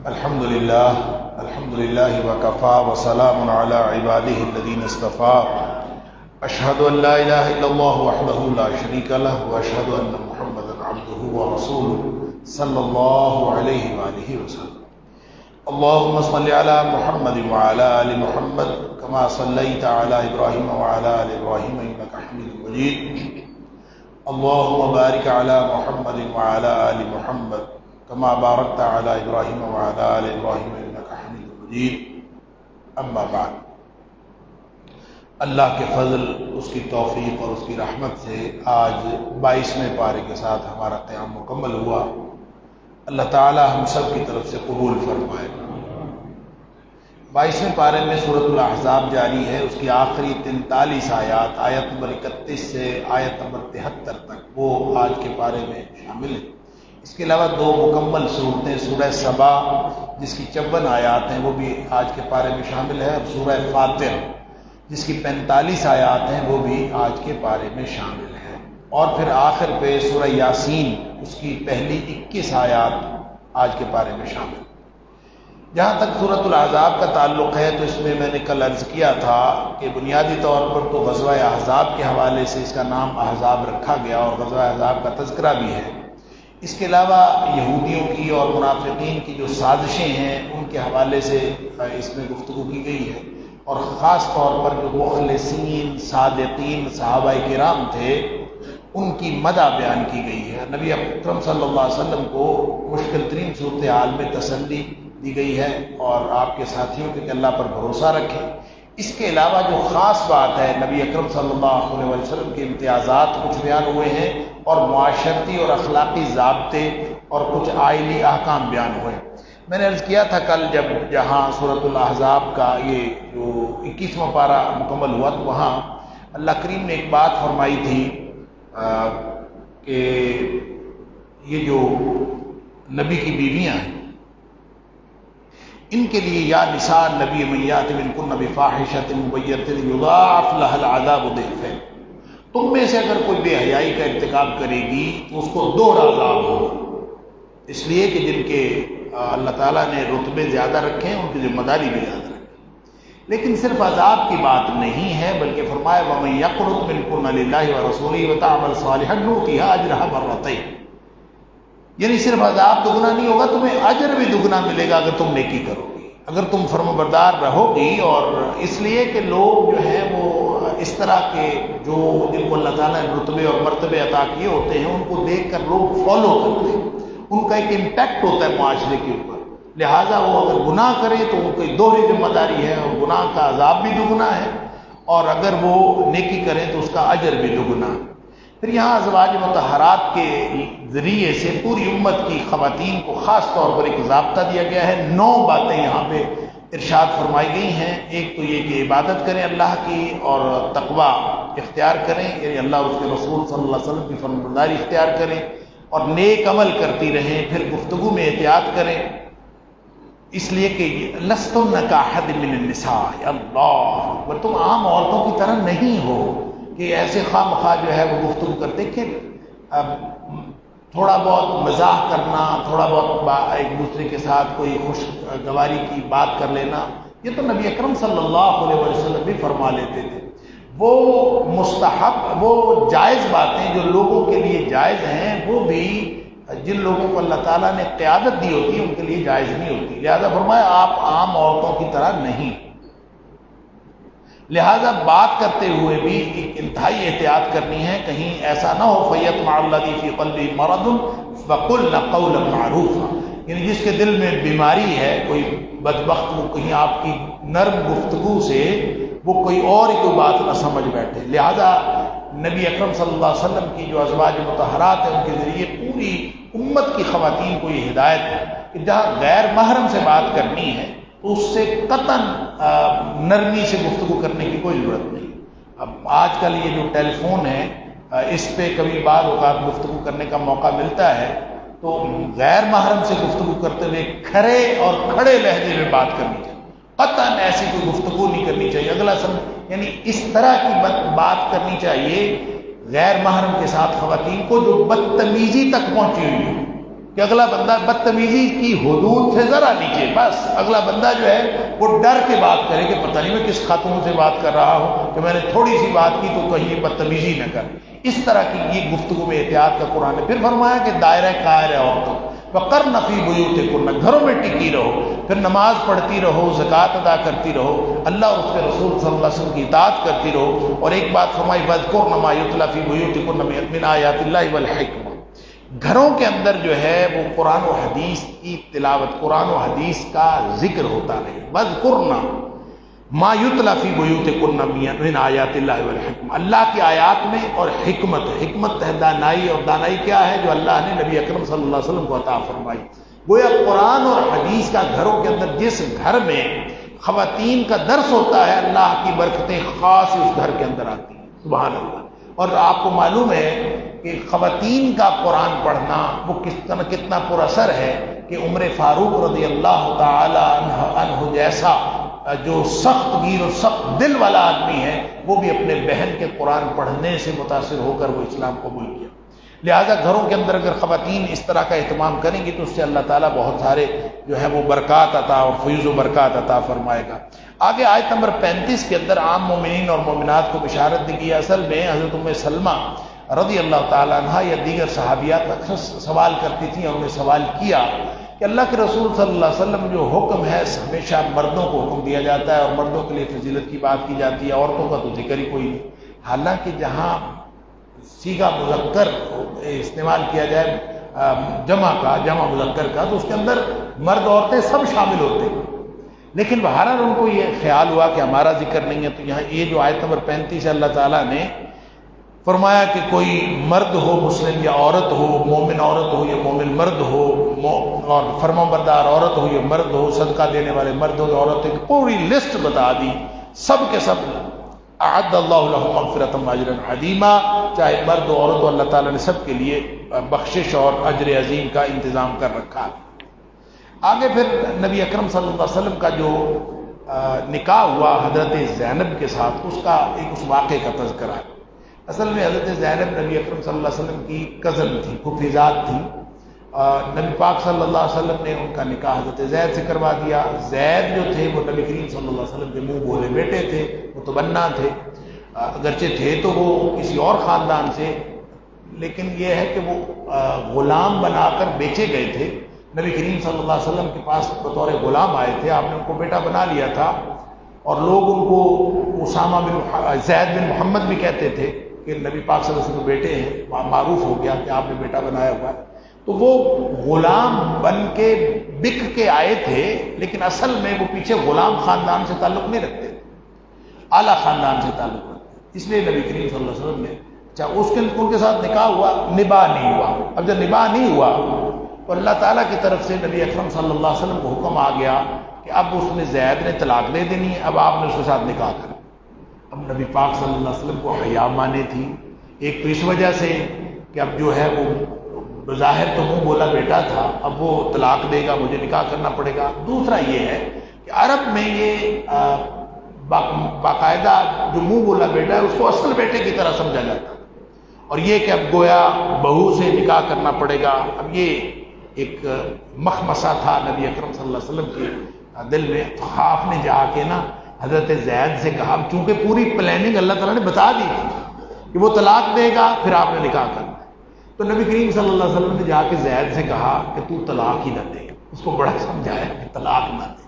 الحمد لله وكفى وسلام على عباده الذين اصطفى أشهد أن لا إله إلا الله وحده لا شريك له وأشهد أن محمدا عبده ورسوله صلى الله عليه وآله وسلم. اللهم صل على محمد وعلى آل محمد كما صليت على إبراهيم وعلى آل إبراهيم إنك حميد مجيد. اللهم بارك على محمد وعلى آل محمد كما باركت على إبراهيم وعلى آل إبراهيم إنك حميد مجيد. اما بعد، اللہ کے فضل، اس کی توفیق اور اس کی رحمت سے آج 22ویں پارے کے ساتھ ہمارا قیام مکمل ہوا. اللہ تعالی ہم سب کی طرف سے قبول فرمائے. 22ویں پارے میں سورۃ الاحزاب جاری ہے. اس کی آخری 43 آیات، آیت نمبر 31 سے آیت نمبر 73 تک، وہ آج کے پارے میں شامل ہیں. اس کے علاوہ 2 مکمل صورتیں، سورہ سبا جس کی 54 آیات ہیں وہ بھی آج کے پارے میں شامل ہے، اور سورہ فاطر جس کی 45 آیات ہیں وہ بھی آج کے پارے میں شامل ہے. اور پھر آخر پہ سورہ یاسین، اس کی پہلی 21 آیات آج کے پارے میں شامل. جہاں تک سورۃ الاحزاب کا تعلق ہے تو اس میں نے کل عرض کیا تھا کہ بنیادی طور پر تو غزوہ احزاب کے حوالے سے اس کا نام احزاب رکھا گیا اور غزوہ احزاب کا تذکرہ بھی ہے. اس کے علاوہ یہودیوں کی اور منافقین کی جو سازشیں ہیں ان کے حوالے سے اس میں گفتگو کی گئی ہے، اور خاص طور پر جو مخلصین صادقین صحابہ کرام تھے ان کی مدح بیان کی گئی ہے. نبی اکرم صلی اللہ علیہ وسلم کو مشکل ترین صورتحال میں تسلی دی گئی ہے اور آپ کے ساتھیوں کے کہ اللہ پر بھروسہ رکھیں. اس کے علاوہ جو خاص بات ہے، نبی اکرم صلی اللہ علیہ وسلم کے امتیازات کچھ بیان ہوئے ہیں، اور معاشرتی اور اخلاقی ضابطے اور کچھ آئلی احکام بیان ہوئے. میں نے عرض کیا تھا کل جب جہاں سورۃ الاحزاب کا یہ جو 21واں پارہ مکمل ہوا تو وہاں اللہ کریم نے ایک بات فرمائی تھی کہ یہ جو نبی کی بیویاں ہیں ان کے لیے یا نساء نبی میات منکن بفاحشۃ مبینۃ یضاعف لها العذاب ضعفین، تم میں سے اگر کوئی بے حیائی کا ارتکاب کرے گی تو اس کو 2 عذاب ہوگا. اس لیے کہ جن کے اللہ تعالیٰ نے رتبے زیادہ رکھے ہیں ان کی ذمہ داری بھی زیادہ رکھی. لیکن صرف عذاب کی بات نہیں ہے بلکہ فرمایا وَمَن يَقْنُتْ مِنكُنَّ لِلَّهِ وَرَسُولِهِ وَتَعْمَلْ صَالِحًا نُؤْتِهَا أَجْرَهَا مرتين. یعنی صرف عذاب دگنا نہیں ہوگا، تمہیں اجر بھی دگنا ملے گا اگر تم نیکی کرو گی، اگر تم فرمانبردار رہو گی. اور اس لیے کہ لوگ جو ہیں وہ اس طرح کے جو جن کو اللہ تعالیٰ نے رتبے اور مرتبے عطا کیے ہوتے ہیں ان کو دیکھ کر لوگ فالو کرتے ہیں، ان کا ایک امپیکٹ ہوتا ہے معاشرے کے اوپر. لہٰذا وہ اگر گناہ کرے تو ان کی دوہری ذمہ داری ہے، اور گناہ کا عذاب بھی دگنا ہے، اور اگر وہ نیکی کریں تو اس کا اجر بھی دگنا. پھر یہاں ازواج مطہرات کے ذریعے سے پوری امت کی خواتین کو خاص طور پر ایک ضابطہ دیا گیا ہے. 9 باتیں یہاں پہ ارشاد فرمائی گئی ہیں. ایک تو یہ کہ عبادت کریں اللہ کی اور تقوی اختیار کریں، یعنی اللہ اور اس کے رسول صلی اللہ علیہ وسلم کی فرمانبرداری اختیار کریں اور نیک عمل کرتی رہیں. پھر گفتگو میں احتیاط کریں، اس لیے کہ لستن کاحد من النساء، اللہ اکبر، تم عام عورتوں کی طرح نہیں ہو کہ ایسے خواہ مخواہ جو ہے وہ گفتگو کرتے کہ تھوڑا بہت مزاح کرنا، تھوڑا بہت ایک دوسرے کے ساتھ کوئی خوشگواری کی بات کر لینا، یہ تو نبی اکرم صلی اللہ علیہ وسلم بھی فرما لیتے تھے. وہ مستحب، وہ جائز باتیں جو لوگوں کے لیے جائز ہیں وہ بھی جن لوگوں کو اللہ تعالیٰ نے قیادت دی ہوتی ہے ان کے لیے جائز نہیں ہوتی. لہذا فرمایا آپ عام عورتوں کی طرح نہیں. لہذا بات کرتے ہوئے بھی ایک انتہائی احتیاط کرنی ہے، کہیں ایسا نہ ہو فَيَطْمَعَ الَّذِي فِي قَلْبِهِ مَرَضٌ فَقُلْنَ قَوْلًا مَعْرُوفًا، یعنی جس کے دل میں بیماری ہے کوئی بدبخت، وہ کہیں آپ کی نرم گفتگو سے وہ کوئی اور ہی کوئی بات نہ سمجھ بیٹھے. لہذا نبی اکرم صلی اللہ علیہ وسلم کی جو ازواج مطہرات ہیں ان کے ذریعے پوری امت کی خواتین کو یہ ہدایت ہے کہ جہاں غیر محرم سے بات کرنی ہے تو اس سے قطعاً نرمی سے گفتگو کرنے کی کوئی ضرورت نہیں. اب آج کل یہ جو ٹیلی فون ہے اس پہ کبھی بعض اوقات گفتگو کرنے کا موقع ملتا ہے تو غیر محرم سے گفتگو کرتے ہوئے کھرے اور کھڑے لہجے میں بات کرنی چاہیے. قطعاً ایسی کوئی گفتگو نہیں کرنی چاہیے. اگلا یعنی اس طرح کی بات کرنی چاہیے غیر محرم کے ساتھ خواتین کو جو بدتمیزی تک پہنچی ہوئی ہے. کہ اگلا بندہ بدتمیزی کی حدود سے ذرا نیچے، بس اگلا بندہ جو ہے وہ ڈر کے بات کرے کہ پتہ نہیں میں کس خاتون سے بات کر رہا ہوں کہ میں نے تھوڑی سی بات کی تو کہیں یہ بدتمیزی نہ کر، اس طرح کی یہ گفتگو میں احتیاط کا قرآن نے پھر فرمایا کہ دائرہ قائر ہے عورتوں، وقرن فی بیوتکن، گھروں میں ٹکی رہو، پھر نماز پڑھتی رہو، زکوٰۃ ادا کرتی رہو، اللہ اور اس کے رسول صلی اللہ علیہ وسلم کی اطاعت کرتی رہو، اور ایک بات فرمائی وَاذْكُرْنَ مَا يُتْلَىٰ فِي بُيُوتِكُنَّ مِنْ آیَاتِ اللَّهِ وَالْحِکْمَةِ، گھروں کے اندر جو ہے وہ قرآن و حدیث کی تلاوت، قرآن و حدیث کا ذکر ہوتا رہے، وَاذْكُرْنَ مَا يُتْلَىٰ فِي بُيُوتِكُنَّ مِنْ آیَاتِ اللَّهِ وَالْحِکْمَةِ، اللہ کی آیات میں اور حکمت ہے دانائی، اور دانائی کیا ہے؟ جو اللہ نے نبی اکرم صلی اللہ علیہ وسلم کو عطا فرمائی۔ گویا قرآن اور حدیث کا گھروں کے اندر، جس گھر میں خواتین کا درس ہوتا ہے، اللہ کی برکتیں خاص اس گھر کے اندر آتی ہیں، سبحان اللہ۔ اور آپ کو معلوم ہے کہ خواتین کا قرآن پڑھنا وہ کتنا پر اثر ہے کہ عمر فاروق رضی اللہ تعالی عنہ جیسا جو سخت گیر اور سخت دل والا آدمی ہے، وہ بھی اپنے بہن کے قرآن پڑھنے سے متاثر ہو کر وہ اسلام قبول کیا۔ لہذا گھروں کے اندر اگر خواتین اس طرح کا اہتمام کریں گی تو اس سے اللہ تعالیٰ بہت سارے جو ہے وہ برکات عطا اور فیض و برکات عطا فرمائے گا۔ آگے آیت نمبر 35 کے اندر عام مومنین اور مومنات کو بشارت دی گئی۔ اصل میں حضرت ام سلمہ رضی اللہ تعالیٰ عنہ یا دیگر صحابیات اکثر سوال کرتی تھیں، اور انہوں نے سوال کیا کہ اللہ کے رسول صلی اللہ علیہ وسلم جو حکم ہے ہمیشہ مردوں کو حکم دیا جاتا ہے اور مردوں کے لیے فضیلت کی بات کی جاتی ہے، عورتوں کا تو ذکر ہی کوئی نہیں۔ حالانکہ جہاں صیغہ مذکر استعمال کیا جائے جمع مذکر کا، تو اس کے اندر مرد عورتیں سب شامل ہوتے ہیں، لیکن بہرحال ان کو یہ خیال ہوا کہ ہمارا ذکر نہیں ہے، تو یہاں یہ جو آیت نمبر 35 ہے اللہ تعالیٰ نے فرمایا کہ کوئی مرد ہو مسلم یا عورت ہو، مومن عورت ہو یا مومن مرد ہو، اور فرمانبردار عورت ہو یا مرد ہو، صدقہ دینے والے مرد ہو یا عورت ہو، کی پوری لسٹ بتا دی، سب کے سب اعد اللہ لهم مغفرۃ واجرا عظیما، چاہے مرد و عورت ہو، اللہ تعالیٰ نے سب کے لیے بخشش اور اجر عظیم کا انتظام کر رکھا۔ آگے پھر نبی اکرم صلی اللہ علیہ وسلم کا جو نکاح ہوا حضرت زینب کے ساتھ، اس کا اس واقعے کا تذکرہ ہے۔ اصل میں حضرت زینب نبی اکرم صلی اللہ علیہ وسلم کی کزن تھی، پھوپھیزاد تھی۔ نبی پاک صلی اللہ علیہ وسلم نے ان کا نکاح حضرت زید سے کروا دیا۔ زید جو تھے وہ نبی کریم صلی اللہ علیہ وسلم کے منہ بولے بیٹے تھے، متبنہ تھے، اگرچہ تھے تو وہ کسی اور خاندان سے، لیکن یہ ہے کہ وہ غلام بنا کر بیچے گئے تھے۔ نبی کریم صلی اللہ علیہ وسلم کے پاس بطور غلام آئے تھے، آپ نے ان کو بیٹا بنا لیا تھا، اور لوگ ان کو اسامہ بن زید بن محمد بھی کہتے تھے کہ نبی پاک صلی اللہ علیہ وسلم کے بیٹے ہیں، معروف ہو گیا کہ آپ نے بیٹا بنایا ہوا ہے۔ تو وہ غلام بن کے بک کے آئے تھے، لیکن اصل میں وہ پیچھے غلام خاندان سے تعلق نہیں رکھتے، اعلیٰ خاندان سے تعلق رکھتے، اس لیے نبی کریم صلی اللہ علیہ وسلم نے اس کے ان کے ساتھ نکاح ہوا، نباہ نہیں ہوا۔ اب جب نباہ نہیں ہوا تو اللہ تعالیٰ کی طرف سے نبی اکرم صلی اللہ علیہ وسلم کو حکم آ گیا کہ اب اس نے زید نے طلاق دے دینی ہے، اب آپ نے اس کے ساتھ نکاح کرا۔ اب نبی پاک صلی اللہ علیہ وسلم کو حیا مانے تھی، ایک تو اس وجہ سے کہ اب جو ہے وہ بظاہر تو منہ بولا بیٹا تھا، اب وہ طلاق دے گا، مجھے نکاح کرنا پڑے گا۔ دوسرا یہ ہے کہ عرب میں یہ باقاعدہ جو منہ بولا بیٹا ہے اس کو اصل بیٹے کی طرح سمجھا جاتا ہے، اور یہ کہ اب گویا بہو سے نکاح کرنا پڑے گا، اب یہ ایک مخمصہ تھا نبی اکرم صلی اللہ علیہ وسلم کے دل میں۔ تو آپ نے جا کے نا حضرت زید سے کہا، چونکہ پوری پلاننگ اللہ تعالیٰ نے بتا دی تھی کہ وہ طلاق دے گا پھر آپ نے نکاح کرنا، تو نبی کریم صلی اللہ علیہ وسلم نے جا کے زید سے کہا کہ تو طلاق ہی نہ دے، اس کو بڑا سمجھایا کہ طلاق نہ دے۔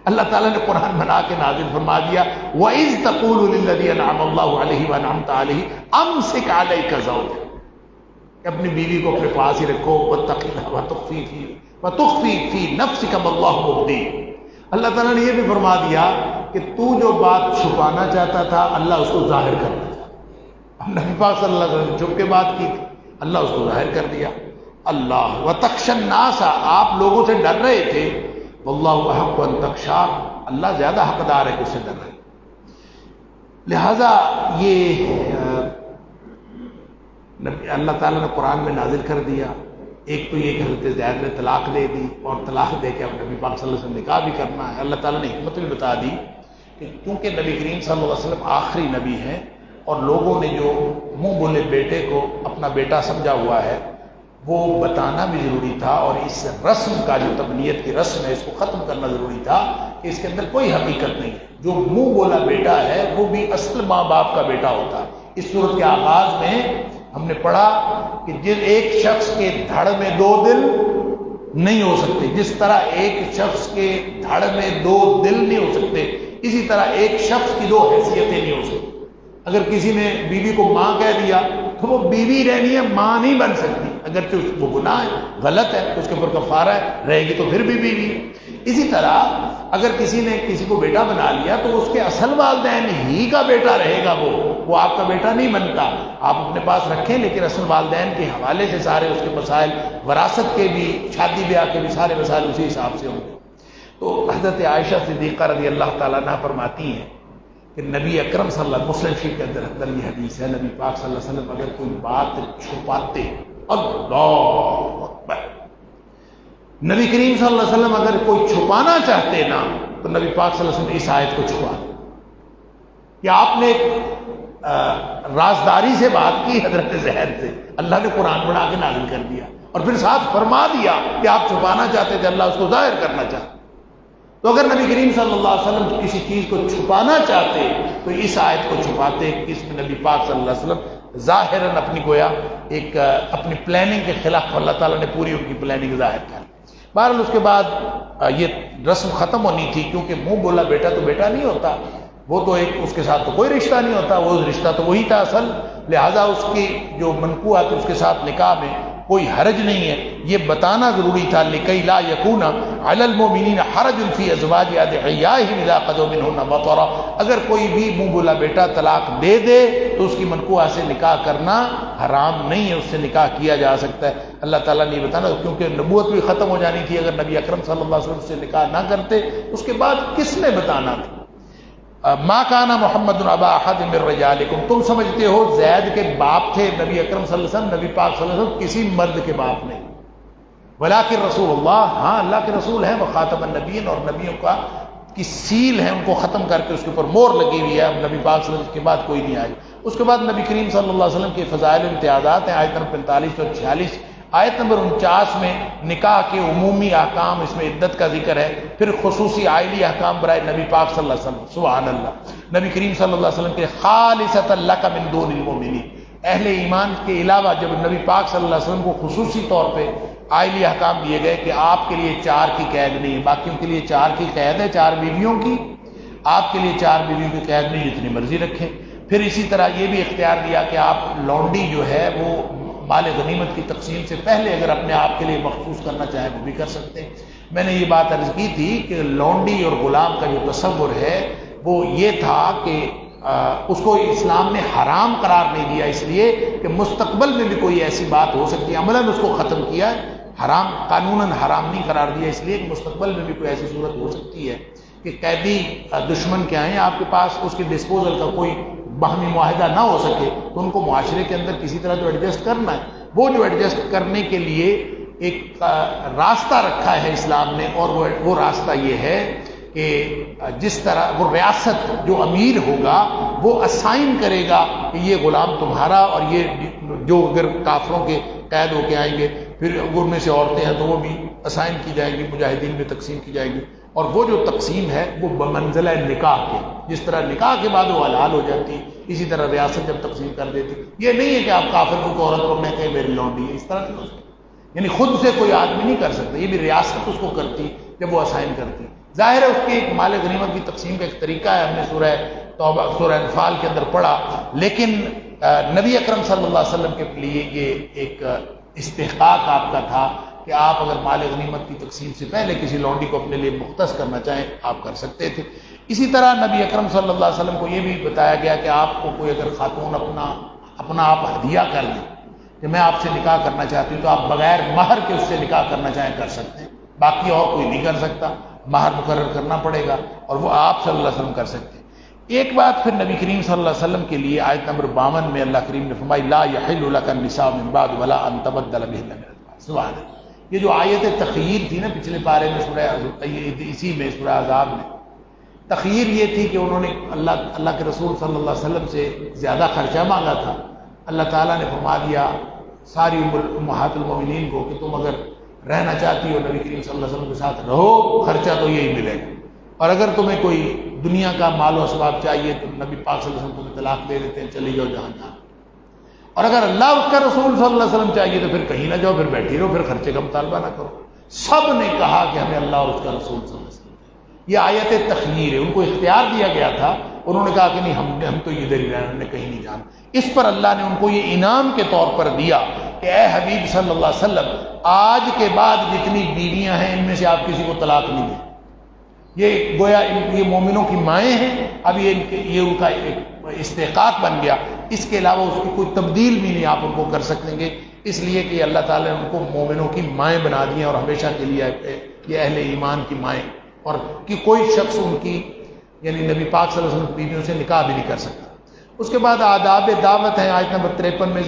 اللہ تعالیٰ نے قرآن بنا کے نازل فرما دیا، وَإِذْ تَقُولُ لِلَّذِي أَنْعَمَ اللَّهُ عَلَيْهِ وَأَنْعَمْتَ عَلَيْهِ أَمْسِكْ عَلَيْكَ زَوْجَكَ، اپنی بیوی کو اپنے پاس ہی رکھو، وَاتَّقِ اللَّهَ وَتُخْفِي فِي نَفْسِكَ مَا اللَّهُ مُبْدِيهِ۔ اللہ تعالیٰ نے یہ بھی فرما دیا کہ تو جو بات چھپانا چاہتا تھا اللہ اس کو ظاہر کرنا چاہتا۔ نبی پاک صلی اللہ علیہ وسلم چھپ کے بات کی تھی، اللہ اس کو ظاہر کر دیا۔ اللہ وَتَخْشَى النَّاسَ، آپ لوگوں سے ڈر رہے تھے، واللہ احق ان تخشیٰ، اللہ زیادہ حقدار ہے کہ اس سے ڈر رہے۔ لہذا یہ اللہ تعالیٰ نے قرآن میں نازل کر دیا، ایک تو یہ کہ حضرت زید نے طلاق دے دی، اور طلاق دے کے اب نبی پاک صلی اللہ علیہ وسلم نکاح بھی کرنا ہے۔ اللہ تعالیٰ نے حکمت بھی بتا دی کہ کیونکہ نبی کریم صلی اللہ علیہ وسلم آخری نبی ہیں، اور لوگوں نے جو منہ بولے بیٹے کو اپنا بیٹا سمجھا ہوا ہے، وہ بتانا بھی ضروری تھا، اور اس رسم کا جو تبنیت کی رسم ہے اس کو ختم کرنا ضروری تھا کہ اس کے اندر کوئی حقیقت نہیں ہے۔ جو منہ بولا بیٹا ہے وہ بھی اصل ماں باپ کا بیٹا ہوتا ہے۔ اس صورت کے آغاز میں ہم نے پڑھا کہ جس ایک شخص کے دھڑ میں دو دل نہیں ہو سکتے، جس طرح ایک شخص کے دھڑ میں دو دل نہیں ہو سکتے، اسی طرح ایک شخص کی دو حیثیتیں نہیں ہو سکتی۔ اگر کسی نے بیوی کو ماں کہہ دیا تو وہ بیوی رہنی ہے، ماں نہیں بن سکتی، اگرچہ وہ گناہ ہے، غلط ہے، اس کے اوپر کفارہ ہے، رہے گی تو پھر بھی بیوی ہے۔ اسی طرح اگر کسی نے کسی کو بیٹا بنا لیا تو اس کے اصل والدین ہی کا بیٹا رہے گا، وہ آپ کا بیٹا نہیں بنتا۔ آپ اپنے پاس رکھیں لیکن اصل والدین کے حوالے سے سارے اس کے مسائل، وراثت کے بھی، شادی بیاہ کے بھی سارے مسائل اسی حساب سے ہوں گے۔ تو حضرت عائشہ صدیقہ رضی اللہ تعالیٰ عنہ فرماتی ہیں کہ نبی اکرم صلی اللہ علیہ وسلم، مسلم شریف کے اندر یہ حدیث ہے، نبی پاک صلی اللہ علیہ وسلم اگر کوئی بات چھپاتے، اللہ اکبر، نبی کریم صلی اللہ علیہ وسلم اگر کوئی چھپانا چاہتے نا تو نبی پاک صلی اللہ علیہ وسلم اس آیت کو چھپا دیں کہ آپ نے ایک رازداری سے بات کی حضرت زہر سے، اللہ نے قرآن بنا کے نازل کر دیا اور پھر ساتھ فرما دیا کہ آپ چھپانا چاہتے تھے، اللہ اس کو ظاہر کرنا چاہتے۔ تو اگر نبی کریم صلی اللہ علیہ وسلم کسی چیز کو چھپانا چاہتے تو اس آیت کو چھپاتے کہ اس میں نبی پاک صلی اللہ علیہ وسلم ظاہراً اپنی گویا ایک اپنی پلاننگ کے خلاف اللہ تعالیٰ نے پوری ان کی پلاننگ ظاہر کر۔ بہرحال اس کے بعد یہ رسم ختم ہونی تھی، کیونکہ منہ بولا بیٹا تو بیٹا نہیں ہوتا، وہ تو ایک اس کے ساتھ تو کوئی رشتہ نہیں ہوتا، وہ رشتہ تو وہی تھا اصل، لہٰذا اس کی جو منقوع آتی اس کے ساتھ نکاح میں کوئی حرج نہیں ہے۔ یہ بتانا ضروری تھا لکی لا یکون علی المؤمنین حرج فی ازواج ادعیائہم اذا قضوا منہن وطرا، اگر کوئی بھی منہ بولا بیٹا طلاق دے دے تو اس کی منقوعہ سے نکاح کرنا حرام نہیں ہے، اس سے نکاح کیا جا سکتا ہے۔ اللہ تعالیٰ نے یہ بتانا کیونکہ نبوت بھی ختم ہو جانی تھی، اگر نبی اکرم صلی اللہ علیہ وسلم سے نکاح نہ کرتے اس کے بعد کس نے بتانا تھا؟ ما کان محمد ابا احد من رجالکم، تم سمجھتے ہو زید کے باپ تھے نبی اکرم صلی اللہ علیہ وسلم، نبی پاک صلی اللہ علیہ وسلم کسی مرد کے باپ نہیں، ولکن رسول اللہ، ہاں اللہ کے رسول ہیں، وہ خاتم النبیین، اور نبیوں کا کی سیل ہے، ان کو ختم کر کے اس کے اوپر مور لگی ہوئی ہے، نبی پاک صلی اللہ علیہ وسلم کے بعد کوئی نہیں آئی۔ اس کے بعد نبی کریم صلی اللہ علیہ وسلم کے فضائل و امتیازات ہیں، آیت نمبر 45 اور 46۔ آیت نمبر 49 میں نکاح کے عمومی احکام، اس میں عدت کا ذکر ہے، پھر خصوصی عائلی احکام برائے نبی پاک صلی اللہ علیہ وسلم، سبحان اللہ، نبی کریم صلی اللہ علیہ وسلم کے خالصۃ لک من دون المؤمنین، اہل ایمان کے علاوہ جب نبی پاک صلی اللہ علیہ وسلم کو خصوصی طور پہ عائلی احکام دیے گئے کہ آپ کے لیے 4 کی قید نہیں ہے، باقیوں کے لیے 4 کی قید ہے، 4 بیویوں کی، آپ کے لیے 4 بیویوں کی قید نہیں، جتنی مرضی رکھیں۔ پھر اسی طرح یہ بھی اختیار دیا کہ آپ لونڈی جو ہے وہ مال غنیمت کی تقسیم سے پہلے اگر اپنے آپ کے لیے مخصوص کرنا چاہیں وہ بھی کر سکتے ہیں۔ میں نے یہ بات عرض کی تھی کہ لونڈی اور غلام کا جو تصور ہے وہ یہ تھا کہ اس کو اسلام نے حرام قرار نہیں دیا، اس لیے کہ مستقبل میں بھی کوئی ایسی بات ہو سکتی ہے، عملاً اس کو ختم کیا ہے، حرام قانوناً حرام نہیں قرار دیا، اس لیے کہ مستقبل میں بھی کوئی ایسی صورت ہو سکتی ہے کہ قیدی دشمن کے آئیں آپ کے پاس، اس کے ڈسپوزل کا کوئی باہمی معاہدہ نہ ہو سکے تو ان کو معاشرے کے اندر کسی طرح تو ایڈجسٹ کرنا ہے، وہ جو ایڈجسٹ کرنے کے لیے ایک راستہ رکھا ہے اسلام نے، اور وہ راستہ یہ ہے کہ جس طرح وہ ریاست جو امیر ہوگا وہ اسائن کرے گا کہ یہ غلام تمہارا، اور یہ جو اگر کافروں کے قید ہو کے آئیں گے پھر ان میں سے عورتیں ہیں تو وہ بھی اسائن کی جائیں گی، مجاہدین میں تقسیم کی جائے گی، اور وہ جو تقسیم ہے وہ بمنزلہ نکاح کے، جس طرح نکاح کے بعد وہ حلال ہو جاتی اسی طرح ریاست جب تقسیم کر دیتی۔ یہ نہیں ہے کہ آپ کافر کو عورت کو میں کہ میری لونڈی ہے، اس طرح نہیں ہو سکتا، یعنی خود سے کوئی آدمی نہیں کر سکتا، یہ بھی ریاست اس کو کرتی جب وہ اسائن کرتی۔ ظاہر ہے اس کی ایک مال غنیمت کی تقسیم کا ایک طریقہ ہے، ہم نے سورہ توبہ سورہ انفال کے اندر پڑھا، لیکن نبی اکرم صلی اللہ علیہ وسلم کے لیے یہ ایک استحقاق آپ کا تھا کہ آپ اگر مال غنیمت کی تقسیم سے پہلے کسی لونڈی کو اپنے لیے مختص کرنا چاہیں آپ کر سکتے تھے۔ اسی طرح نبی اکرم صلی اللہ علیہ وسلم کو یہ بھی بتایا گیا کہ آپ کو کوئی اگر خاتون اپنا آپ ہدیہ کر لیں کہ میں آپ سے نکاح کرنا چاہتی ہوں تو آپ بغیر مہر کے اس سے نکاح کرنا چاہیں کر سکتے ہیں، باقی اور کوئی نہیں کر سکتا، مہر مقرر کرنا پڑے گا، اور وہ آپ صلی اللہ علیہ وسلم کر سکتے ہیں۔ ایک بات پھر نبی کریم صلی اللہ علیہ وسلم کے لیے آیت نمبر 52 میں اللہ کریم نے فرمائی لا یحل لک النساء من بعد ولا ان تبدل بهن من ازواج، سبحان اللہ۔ یہ جو آیت تخییر تھی نا پچھلے پارے میں سورہ اسی میں سورہ احزاب میں، تخییر یہ تھی کہ انہوں نے اللہ کے رسول صلی اللہ علیہ وسلم سے زیادہ خرچہ مانگا تھا، اللہ تعالیٰ نے فرما دیا ساری امہات المومنین کو کہ تم اگر رہنا چاہتی ہو نبی کریم صلی اللہ علیہ وسلم کے ساتھ رہو، خرچہ تو یہی ملے گا، اور اگر تمہیں کوئی دنیا کا مال و اسباب چاہیے تو نبی پاک صلی اللہ علیہ وسلم تمہیں طلاق دے دیتے ہیں، چلی جاؤ جہاں جہاں، اور اگر اللہ اس کا رسول صلی اللہ علیہ وسلم چاہیے تو پھر کہیں نہ جاؤ، پھر بیٹھی رہو، پھر خرچے کا مطالبہ نہ کرو۔ سب نے کہا کہ ہمیں اللہ اور اس کا رسول صلی اللہ علیہ وسلم، یہ آیت تخییر ہے، ان کو اختیار دیا گیا تھا، انہوں نے کہا کہ نہیں ہم تو ادھر ہی رہنا، ہم نے کہیں نہیں جانا۔ اس پر اللہ نے ان کو یہ انعام کے طور پر دیا کہ اے حبیب صلی اللہ علیہ وسلم، آج کے بعد جتنی بیویاں ہیں ان میں سے آپ کسی کو طلاق نہیں دیں۔ یہ گویا یہ مومنوں کی مائیں ہیں، اب یہ ان کا ایک استحقاق بن گیا، اس کے علاوہ اس کی کوئی تبدیل بھی نہیں آپ ان کو کر سکیں گے، اس لیے کہ اللہ تعالیٰ نے ان کو مومنوں کی مائیں بنا دی ہیں، اور ہمیشہ کے لیے یہ اہل ایمان کی مائیں، اور کہ کوئی شخص ان کی یعنی نبی پاک صلی اللہ علیہ وسلم کی بیویوں سے نکاح بھی نہیں کر سکتا۔ اس کے بعد آداب دعوت ہیں، آیت نمبر 53 میں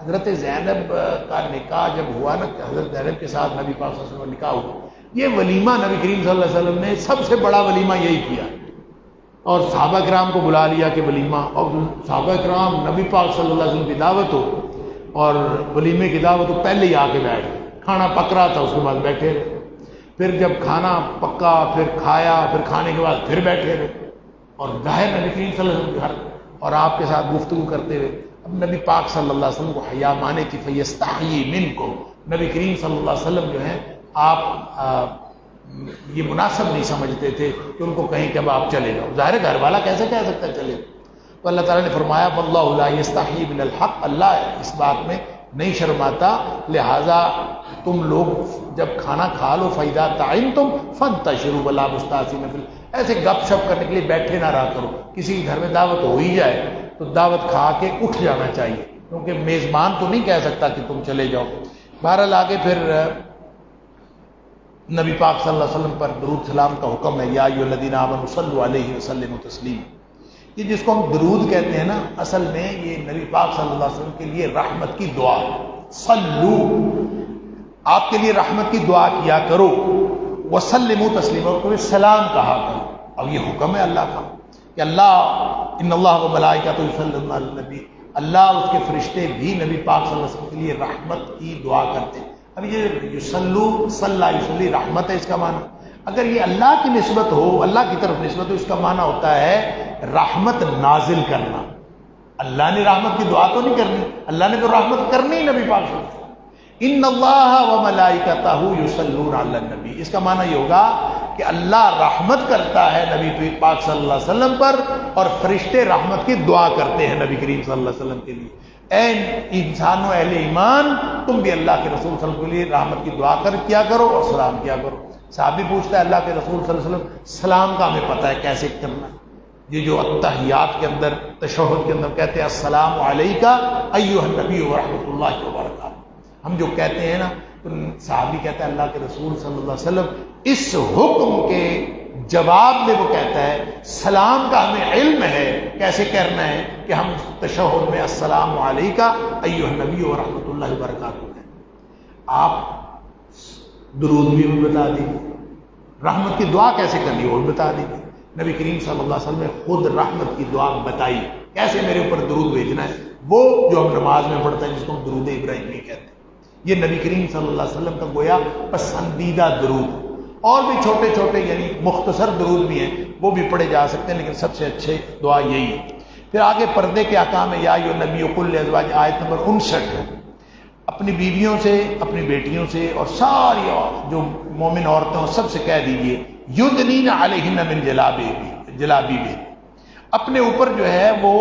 حضرت زینب کا نکاح جب ہوا نا، حضرت زینب کے ساتھ نبی پاک صلی اللہ علیہ وسلم کا نکاح ہوا، یہ ولیمہ نبی کریم صلی اللہ علیہ وسلم نے سب سے بڑا ولیمہ یہی کیا، اور صحابہ کرام کو بلا لیا کہ ولیمہ، اور صحابہ کرام نبی پاک صلی اللہ علیہ وسلم کی دعوت ہو اور ولیمے کی دعوت ہو، پہلے ہی آ کے بیٹھ گئے، کھانا پک رہا تھا اس کے بعد بیٹھے رہے، پھر جب کھانا پکا پھر کھایا، پھر کھانے کے بعد پھر بیٹھے رہے، اور ظاہر نبی کریم صلی اللہ علیہ وسلم کے گھر اور آپ کے ساتھ گفتگو کرتے ہوئے، اب نبی پاک صلی اللہ علیہ وسلم کو حیا مانے کی فیستحیی منکم، نبی کریم صلی اللہ علیہ وسلم جو ہیں آپ یہ مناسب نہیں سمجھتے تھے کہ ان کو کہیں کہ اب آپ چلے جاؤ، ظاہر گھر والا کیسے کہہ سکتا ہے چلے، تو اللہ تعالیٰ نے فرمایا واللہ لا یستحیی من الحق، اللہ اس بات میں نہیں شرماتا، لہٰذا تم لوگ جب کھانا کھا لو فَإِذَا طَعِمْتُمْ فَانْتَشِرُوا وَلَا مُسْتَأْنِسِينَ فِي ایسے گپ شپ کرنے کے لیے بیٹھے نہ رہا کرو، کسی گھر میں دعوت ہو ہی جائے تو دعوت کھا کے اٹھ جانا چاہیے، کیونکہ میزبان تو نہیں کہہ سکتا کہ تم چلے جاؤ۔ بہرحال آگے پھر نبی پاک صلی اللہ علیہ وسلم پر درود سلام کا حکم ہے، یا ایھا الذین آمنوا صلوا علیہ وسلموا تسلیما، یہ جس کو ہم درود کہتے ہیں نا، اصل میں یہ نبی پاک صلی اللہ علیہ وسلم کے لیے رحمت کی دعا ہے، صلو، آپ کے لیے رحمت کی دعا کیا کرو، وسلموا تسلیما، اور کوئی سلام کہا کرو۔ اب یہ حکم ہے اللہ کا کہ اللہ ان اللہ و ملائکۃ یصلون علی النبی، اللہ اور اس کے فرشتے بھی نبی پاک صلی اللہ علیہ وسلم کے لیے رحمت کی دعا کرتے ہیں۔ اب یہ یصلو، صلی یصلی، رحمت ہے اس کا معنی، اگر یہ اللہ کی نسبت ہو، اللہ کی طرف نسبت ہو، اس کا معنی ہوتا ہے رحمت نازل کرنا۔ اللہ نے رحمت کی دعا تو نہیں کرنی، اللہ نے تو رحمت کرنی نبی پاک صلی اللہ علیہ وسلم۔ ان اللہ و ملائکتہ یصلون علی النبی، اس کا معنی یہ ہوگا کہ اللہ رحمت کرتا ہے نبی پاک صلی اللہ علیہ وسلم پر، اور فرشتے رحمت کی دعا کرتے ہیں نبی کریم صلی اللہ علیہ وسلم کے لیے۔ اے انسانوں اہل ایمان، تم بھی اللہ کے رسول صلی اللہ علیہ وسلم کے لیے رحمت کی دعا کیا کرو اور سلام کیا کرو۔ صحابی پوچھتا ہے اللہ کے رسول صلی اللہ علیہ وسلم، سلام کا ہمیں پتہ ہے کیسے کرنا ہے، یہ جو التحیات کے اندر تشہد کے اندر کہتے ہیں السلام علیکہ ایھا النبی ورحمۃ اللہ وبرکاتہ، ہم جو کہتے ہیں نا، تو صحابی کہتا ہے اللہ کے رسول صلی اللہ علیہ وسلم اس حکم کے جواب میں وہ کہتا ہے سلام کا ہمیں علم ہے کیسے کرنا ہے، کہ ہم تشہد میں السلام علیکہ ایھا النبی ورحمۃ اللہ وبرکاتہ ہیں۔ آپ درود بھی بتا دیجیے، رحمت کی دعا کیسے کرنی وہ بھی بتا دیجیے۔ نبی کریم صلی اللہ علیہ وسلم نے خود رحمت کی دعا بتائی، کیسے میرے اوپر درود بھیجنا ہے، وہ جو ہم نماز میں پڑھتے ہیں جس کو ہم درود ابراہیمی کہتے ہیں، یہ نبی کریم صلی اللہ علیہ وسلم کا گویا پسندیدہ درود۔ اور بھی چھوٹے چھوٹے یعنی مختصر درود بھی ہیں، وہ بھی پڑھے جا سکتے ہیں، لیکن سب سے اچھے دعا یہی ہے۔ پھر آگے پردے کے احکام ہے، یا ایھا النبی قل لازواج، آیت نمبر 59 ہے، اپنی بیویوں سے، اپنی بیٹیوں سے اور ساری جو مومن عورتیں ہیں سب سے کہہ دیجئے یدنین علیہن من جلابیب، اپنے اوپر جو ہے وہ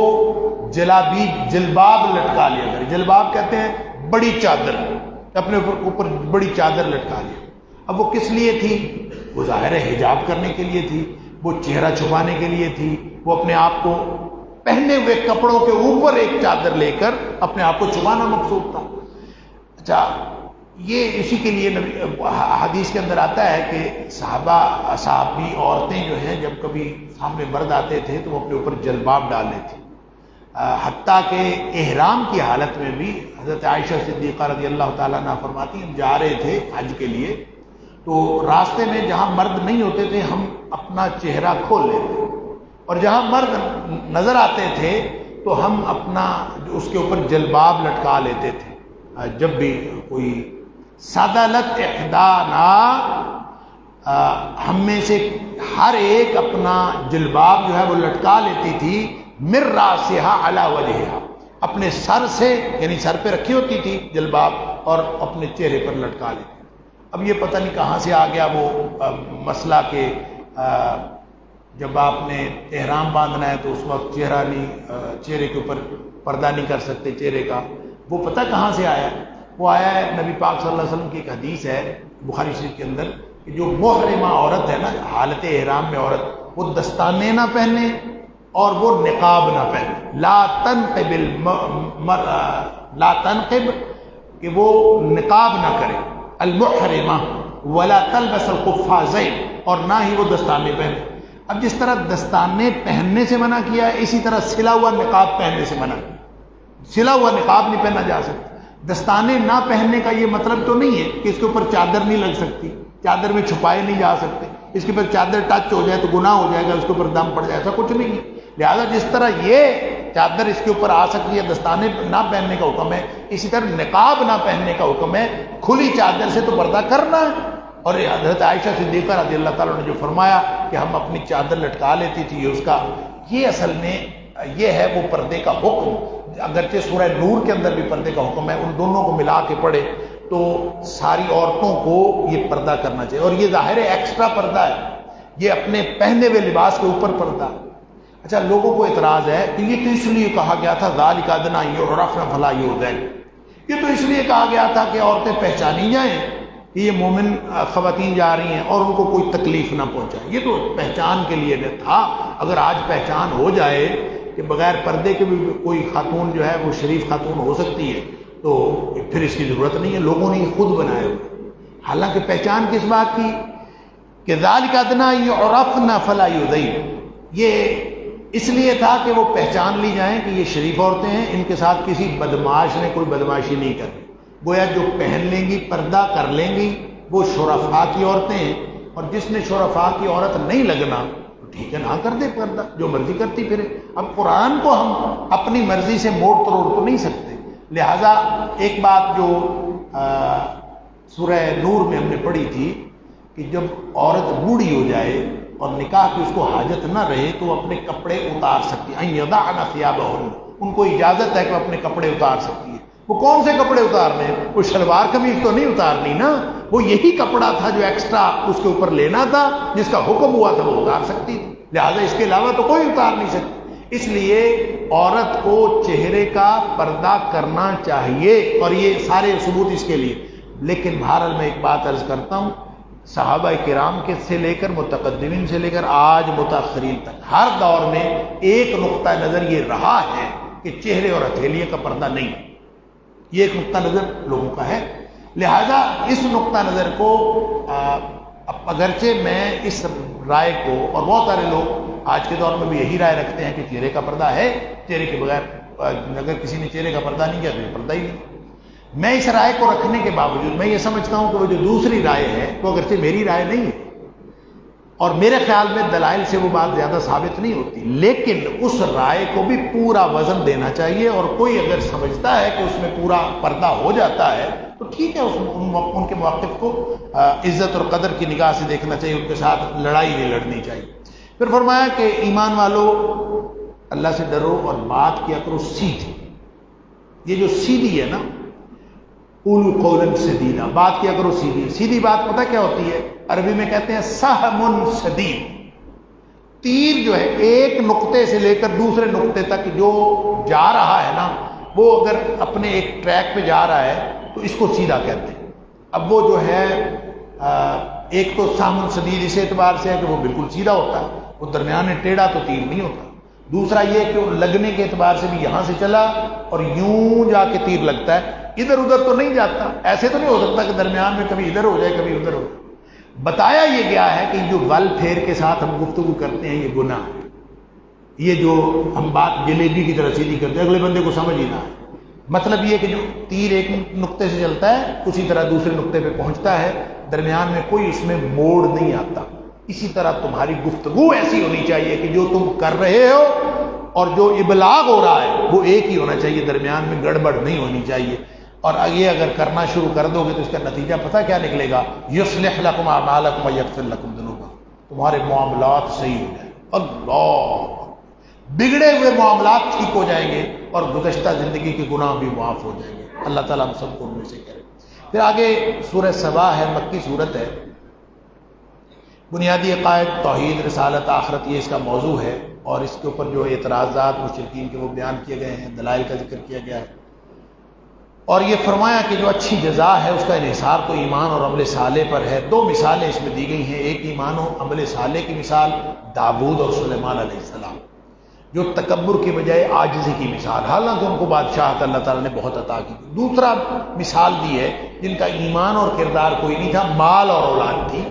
جلابیب، جلباب لٹکا لیا کرے۔ جلباب کہتے ہیں بڑی چادر، اپنے اوپر بڑی چادر لٹکا لیا۔ اب وہ کس لیے تھی؟ وہ ظاہر ہے حجاب کرنے کے لیے تھی، وہ چہرہ چھپانے کے لیے تھی، وہ اپنے آپ کو پہنے ہوئے کپڑوں کے اوپر ایک چادر لے کر اپنے آپ کو چھپانا مقصود تھا۔ اچھا، یہ اسی کے لیے حدیث کے اندر آتا ہے کہ صحابی عورتیں جو ہیں جب کبھی سامنے مرد آتے تھے تو وہ اپنے اوپر جلباب ڈال لیتے، حتیٰ کہ احرام کی حالت میں بھی حضرت عائشہ صدیقہ رضی اللہ تعالیٰ عنہ فرماتی ہیں، ہم جا رہے تھے حج کے لیے، تو راستے میں جہاں مرد نہیں ہوتے تھے ہم اپنا چہرہ کھول لیتے، اور جہاں مرد نظر آتے تھے تو ہم اپنا اس کے اوپر جلباب لٹکا لیتے تھے۔ جب بھی کوئی سادلت احدانا، ہم میں سے ہر ایک اپنا جلباب جو ہے وہ لٹکا لیتی تھی، مر راسہا علی وجہہا، اپنے سر سے، یعنی سر پہ رکھی ہوتی تھی جلباب اور اپنے چہرے پر لٹکا لیتی۔ اب یہ پتہ نہیں کہاں سے آ گیا وہ مسئلہ کہ جب آپ نے احرام باندھنا ہے تو اس وقت چہرہ نہیں، چہرے کے اوپر پردہ نہیں کر سکتے چہرے کا، وہ پتہ کہاں سے آیا؟ وہ آیا ہے نبی پاک صلی اللہ علیہ وسلم کی ایک حدیث ہے بخاری شریف کے اندر کہ جو محرمہ عورت ہے نا، حالت احرام میں عورت، وہ دستانے نہ پہنے اور وہ نقاب نہ پہنے، لا تنقب کہ وہ نقاب نہ کرے، المحرمہ ولا تلبس القفازین، اور نہ ہی وہ دستانے پہنے۔ اب جس طرح دستانے پہننے سے منع کیا ہے، اسی طرح سلا ہوا نقاب پہننے سے منع کیا۔ سلا ہوا نقاب نہیں پہنا جا سکتا۔ دستانے نہ پہننے کا یہ مطلب تو نہیں ہے کہ اس کے اوپر چادر نہیں لگ سکتی، چادر میں چھپائے نہیں جا سکتے، اس کے اوپر چادر ٹچ ہو جائے تو گناہ ہو جائے گا، اس کے اوپر دم پڑ جائے، ایسا کچھ نہیں ہے۔ لہذا جس طرح یہ چادر اس کے اوپر آ سکتی ہے، دستانے نہ پہننے کا حکم ہے، اسی طرح نقاب نہ پہننے کا حکم ہے۔ کھلی چادر سے تو پردہ کرنا ہے۔ اور حضرت عائشہ صدیقہ رضی اللہ تعالیٰ نے جو فرمایا کہ ہم اپنی چادر لٹکا لیتی تھی، اس کا یہ اصل میں یہ ہے وہ پردے کا حکم۔ اگرچہ سورہ نور کے اندر بھی پردے کا حکم ہے، ان دونوں کو ملا کے پڑھے تو ساری عورتوں کو یہ پردہ کرنا چاہیے، اور یہ ظاہر ایکسٹرا پردہ ہے، یہ اپنے پہنے ہوئے لباس کے اوپر پردہ۔ اچھا، لوگوں کو اعتراض ہے کہ یہ تو اس لیے کہا گیا تھا ذالک ادنیٰ ان یعرفن فلا یؤذین، یہ تو اس لیے کہا گیا تھا کہ عورتیں پہچانی جائیں کہ یہ مومن خواتین جا رہی ہیں اور ان کو کوئی تکلیف نہ پہنچائے، یہ تو پہچان کے لیے تھا۔ اگر آج پہچان ہو جائے کہ بغیر پردے کے بھی کوئی خاتون جو ہے وہ شریف خاتون ہو سکتی ہے تو پھر اس کی ضرورت نہیں ہے، لوگوں نے یہ خود بنایا ہوا۔ حالانکہ پہچان کس بات کی کہ ذالک ادنیٰ ان یعرفن فلا یؤذین، یہ اس لیے تھا کہ وہ پہچان لی جائیں کہ یہ شریف عورتیں ہیں، ان کے ساتھ کسی بدماش نے کوئی بدماشی نہیں کرنی۔ گویا جو پہن لیں گی، پردہ کر لیں گی، وہ شرفاء کی عورتیں ہیں، اور جس نے شرفاء کی عورت نہیں لگنا تو ٹھیک ہے، نہ کر دے پردہ، جو مرضی کرتی پھرے۔ اب قرآن کو ہم اپنی مرضی سے موڑ توڑ تو نہیں سکتے۔ لہذا ایک بات جو سورہ نور میں ہم نے پڑھی تھی کہ جب عورت بوڑھی ہو جائے اور نکاح کی اس کو حاجت نہ رہے تو وہ اپنے کپڑے اتار سکتی ہیں، ان یضعن ثیابہن، ان کو اجازت ہے کہ وہ اپنے کپڑے اتار سکتی ہے۔ وہ کون سے کپڑے اتارنے ہیں؟ وہ شلوار قمیض تو نہیں اتارنی نا، وہ یہی کپڑا تھا جو ایکسٹرا اس کے اوپر لینا تھا، جس کا حکم ہوا تھا وہ اتار سکتی تھی۔ لہٰذا اس کے علاوہ تو کوئی اتار نہیں سکتی۔ اس لیے عورت کو چہرے کا پردہ کرنا چاہیے، اور یہ سارے ثبوت اس کے لیے۔ لیکن بہرحال میں ایک بات عرض کرتا ہوں، صحابہ کرام کے سے لے کر متقدمین سے لے کر آج متاخرین تک ہر دور میں ایک نقطہ نظر یہ رہا ہے کہ چہرے اور ہتھیلیوں کا پردہ نہیں، یہ ایک نقطہ نظر لوگوں کا ہے۔ لہذا اس نقطہ نظر کو اگرچہ میں اس رائے کو، اور بہت سارے لوگ آج کے دور میں بھی یہی رائے رکھتے ہیں کہ چہرے کا پردہ ہے، چہرے کے بغیر اگر کسی نے چہرے کا پردہ نہیں کیا تو یہ پردہ ہی نہیں۔ میں اس رائے کو رکھنے کے باوجود میں یہ سمجھتا ہوں کہ وہ جو دوسری رائے ہے وہ اگرچہ میری رائے نہیں ہے، اور میرے خیال میں دلائل سے وہ بات زیادہ ثابت نہیں ہوتی، لیکن اس رائے کو بھی پورا وزن دینا چاہیے، اور کوئی اگر سمجھتا ہے کہ اس میں پورا پردہ ہو جاتا ہے تو ٹھیک ہے، ان کے موقف کو عزت اور قدر کی نگاہ سے دیکھنا چاہیے، ان کے ساتھ لڑائی نہیں لڑنی چاہیے۔ پھر فرمایا کہ ایمان والو اللہ سے ڈرو اور بات کیا کرو سیدھی۔ یہ جو سیدھی ہے نا، قولوا قولا سدیدا، بات کیا کرو سیدھی۔ سیدھی بات پتہ کیا ہوتی ہے؟ عربی میں کہتے ہیں سہم شدید، تیر جو ہے ایک نقطے سے لے کر دوسرے نقطے تک جو جا رہا ہے نا، وہ اگر اپنے ایک ٹریک پہ جا رہا ہے تو اس کو سیدھا کہتے ہیں۔ اب وہ جو ہے ایک تو سہم شدید اس اعتبار سے ہے کہ وہ بالکل سیدھا ہوتا ہے، وہ درمیان میں ٹیڑھا تو تیر نہیں ہوتا۔ دوسرا یہ کہ وہ لگنے کے اعتبار سے بھی یہاں سے چلا اور یوں جا کے تیر لگتا ہے، ادھر ادھر تو نہیں جاتا۔ ایسے تو نہیں ہو سکتا کہ درمیان میں کبھی ادھر ہو جائے کبھی ادھر ہو جائے۔ بتایا یہ گیا ہے کہ جو ول پھیر کے ساتھ ہم گفتگو کرتے ہیں یہ گناہ ہے، یہ جو ہم بات جلیبی کی طرح سیدھی کرتے ہیں اگلے بندے کو سمجھ ہی نہ آئے۔ مطلب یہ کہ جو تیر ایک نقطے سے چلتا ہے اسی طرح دوسرے نقطے پہ پہنچتا ہے، درمیان میں کوئی اس میں موڑ نہیں آتا۔ اسی طرح تمہاری گفتگو ایسی ہونی چاہیے کہ جو تم کر رہے ہو اور جو ابلاغ ہو رہا ہے وہ ایک ہی ہونا چاہیے، درمیان میں گڑبڑ نہیں ہونی چاہیے۔ اور یہ اگر کرنا شروع کر دو گے تو اس کا نتیجہ پتہ کیا نکلے گا؟ یصلح لکم اعمالکم ویغفر لکم ذنوبکم، تمہارے معاملات صحیح ہو جائیں، اللہ بگڑے ہوئے معاملات ٹھیک ہو جائیں گے اور گزشتہ زندگی کے گناہ بھی معاف ہو جائیں گے۔ اللہ تعالیٰ ہم سب کو ان میں سے کرے۔ پھر آگے سورہ سبا ہے، مکی صورت ہے، بنیادی عقائد توحید رسالت آخرت یہ اس کا موضوع ہے، اور اس کے اوپر جو اعتراضات مشرکین کے وہ بیان کیے گئے ہیں، دلائل کا ذکر کیا گیا ہے، اور یہ فرمایا کہ جو اچھی جزا ہے اس کا انحصار تو ایمان اور عمل صالح پر ہے۔ دو مثالیں اس میں دی گئی ہیں، ایک ایمان اور عمل صالح کی مثال داؤد اور سلیمان علیہ السلام، جو تکبر کی بجائے عاجزی کی مثال، حالانکہ ان کو بادشاہت اللہ تعالیٰ نے بہت عطا کی۔ دوسرا مثال دی ہے جن کا ایمان اور کردار کوئی نہیں تھا، مال اور اولاد تھی۔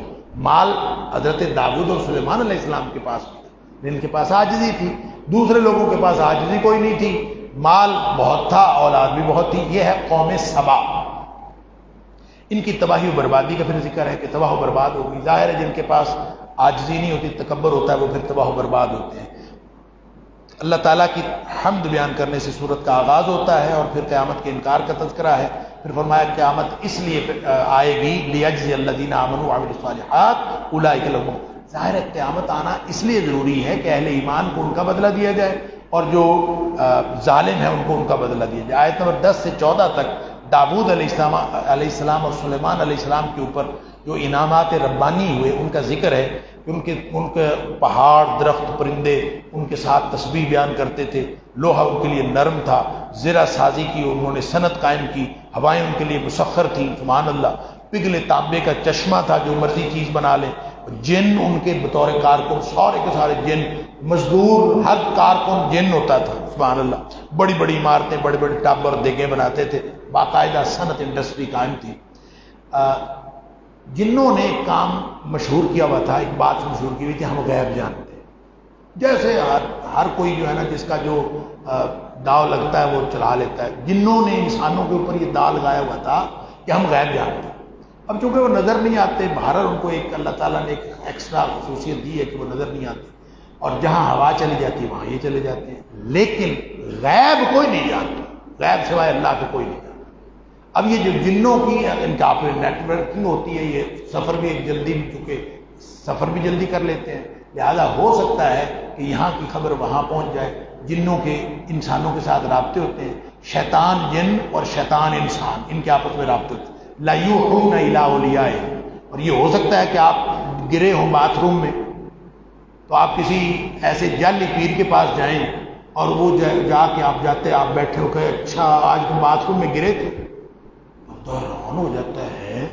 مال حضرت داؤد اور سلیمان علیہ السلام کے پاس تھا، جن کے پاس عاجزی تھی۔ دوسرے لوگوں کے پاس عاجزی کوئی نہیں تھی، مال بہت تھا، اولاد بھی بہت تھی۔ یہ ہے قوم سبا، ان کی تباہی و بربادی کا پھر ذکر ہے کہ تباہ و برباد ہوگی۔ ظاہر ہے جن کے پاس عاجزی نہیں ہوتی، تکبر ہوتا ہے، وہ پھر تباہ و برباد ہوتے ہیں۔ اللہ تعالیٰ کی حمد بیان کرنے سے سورت کا آغاز ہوتا ہے، اور پھر قیامت کے انکار کا تذکرہ ہے۔ پھر فرمایا قیامت اس لیے آئے گی لیجزی الذین آمنوا وعملوا الصالحات اولئک لهم۔ ظاہر ہے قیامت آنا اس لیے ضروری ہے کہ اہل ایمان کو ان کا بدلہ دیا جائے، اور جو ظالم ہیں ان کو ان کا بدلہ دیا جائے۔ آیت نمبر 10 سے 14 تک داؤد علیہ السلام اور سلیمان علیہ السلام کے اوپر جو انعامات ربانی ہوئے ان کا ذکر ہے کہ ان کے پہاڑ درخت پرندے ان کے ساتھ تسبیح بیان کرتے تھے، لوہا ان کے لیے نرم تھا، زرہ سازی کی انہوں نے صنعت قائم کی، ہوائیں ان کے لیے مسخر تھیں، سبحان اللہ، پگھلے تانبے کا چشمہ تھا جو مرضی چیز بنا لیں، جن ان کے بطور کارکن، سارے کے سارے جن، مزدور ہر کارکن جن ہوتا تھا، سبحان اللہ، بڑی بڑی عمارتیں، بڑے بڑے ٹابر دیگیں بناتے تھے، باقاعدہ صنعت انڈسٹری قائم تھی۔ جنوں نے ایک کام مشہور کیا ہوا تھا، ایک بات مشہور کی ہوئی تھی، ہم غیب جانتے ہیں۔ جیسے ہر کوئی جو ہے نا جس کا جو داؤ لگتا ہے وہ چلا لیتا ہے، جنوں نے انسانوں کے اوپر یہ داؤ لگایا ہوا تھا کہ ہم غیب جانتے ہیں۔ اب چونکہ وہ نظر نہیں آتے، بہرحال ان کو ایک اللہ تعالیٰ نے ایک ایکسٹرا خصوصیت دی ہے کہ وہ نظر نہیں آتے، اور جہاں ہوا چلی جاتی ہے وہاں یہ چلے جاتے ہیں، لیکن غیب کوئی نہیں جانتا، غیب سوائے اللہ کے کوئی نہیں جانتا۔ اب یہ جو جنوں کی ان کا آپ نیٹ ورکنگ ہوتی ہے، یہ سفر بھی ایک جلدی بھی، چونکہ سفر بھی جلدی کر لیتے ہیں، لہذا ہو سکتا ہے کہ یہاں کی خبر وہاں پہنچ جائے۔ جنوں کے انسانوں کے ساتھ رابطے ہوتے ہیں، شیطان جن اور شیطان انسان ان کے آپس میں رابطے ہوتے ہیں، لا یوحون الی اولیائہم۔ اور یہ ہو سکتا ہے کہ آپ گرے ہوں باتھ روم میں، تو آپ کسی ایسے جعلی پیر کے پاس جائیں، اور وہ جا کے آپ جاتے، آپ بیٹھے ہو کہ اچھا آج تم باتھ روم میں گرے تھے، تو حیران ہو جاتا ہے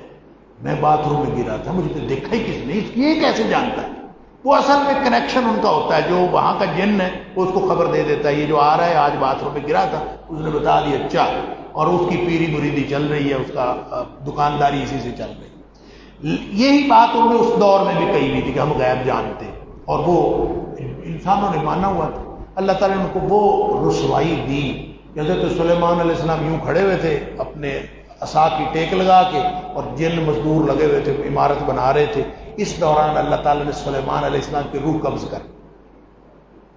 میں باتھ روم میں گرا تھا، مجھے تو دیکھا ہی کس نے، یہ کیسے جانتا ہے؟ وہ اصل میں کنیکشن ان کا ہوتا ہے، جو وہاں کا جن ہے وہ اس کو خبر دے دیتا ہے، یہ جو آ رہا ہے آج باتھ روم میں گرا تھا، اس نے بتا دیا اچھا، اور اس کی پیری مریدی چل رہی ہے، اس کا دکانداری اسی سے چل رہی ہے۔ یہی بات انہوں نے اس دور میں بھی کہی ہوئی تھی کہ ہم غیب جانتے ہیں، اور وہ انسانوں نے مانا ہوا تھا۔ اللہ تعالیٰ نے ان کو وہ رسوائی دی، حضرت سلیمان علیہ السلام یوں کھڑے ہوئے تھے اپنے عصا کی ٹیک لگا کے، اور جن مزدور لگے ہوئے تھے عمارت بنا رہے تھے۔ اس دوران اللہ تعالیٰ نے سلیمان علیہ السلام کی روح قبض کر،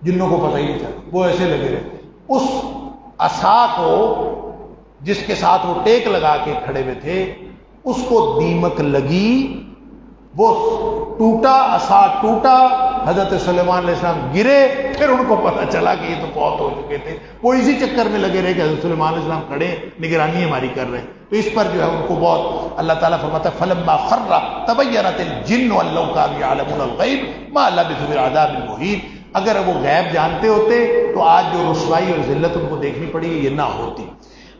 جنوں کو پتہ ہی نہیں تھا، وہ ایسے لگے رہے، اس عصا کو جس کے ساتھ وہ ٹیک لگا کے کھڑے ہوئے تھے اس کو دیمک لگی، وہ ٹوٹا، عصا ٹوٹا، حضرت سلیمان علیہ السلام گرے، پھر ان کو پتہ چلا کہ یہ تو فوت ہو چکے تھے۔ وہ اسی چکر میں لگے رہے کہ حضرت سلیمان علیہ السلام کھڑے نگرانی ہماری کر رہے ہیں، تو اس پر جو ہے ان کو بہت اللہ تعالیٰ فرماتا ہے فلما خر تبینت الجن ان لو كانوا يعلمون الغیب ما لبثوا في العذاب المہین۔ اگر وہ غیب جانتے ہوتے تو آج جو رسوائی اور ذلت ان کو دیکھنی پڑی یہ نہ ہوتی۔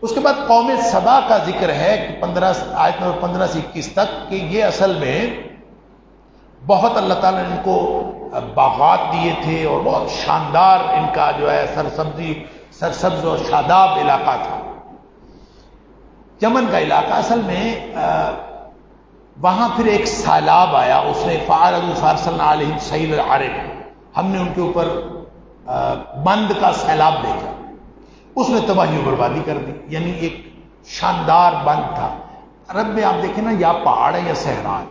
اس کے بعد قوم سبا کا ذکر ہے کہ 15 آیت نمبر 15 سے 21 تک، کہ یہ اصل میں بہت اللہ تعالیٰ نے ان کو باغات دیے تھے، اور بہت شاندار ان کا جو ہے سرسبز اور شاداب علاقہ تھا، یمن کا علاقہ۔ اصل میں وہاں پھر ایک سیلاب آیا، اس نے فارسلنا علیہم سیل العرم، ہم نے ان کے اوپر بند کا سیلاب بھیجا، اس نے تباہی و بربادی کر دی، یعنی ایک شاندار بند تھا۔ عرب میں آپ دیکھیں نا، یا پہاڑ ہے یا صحرا ہے،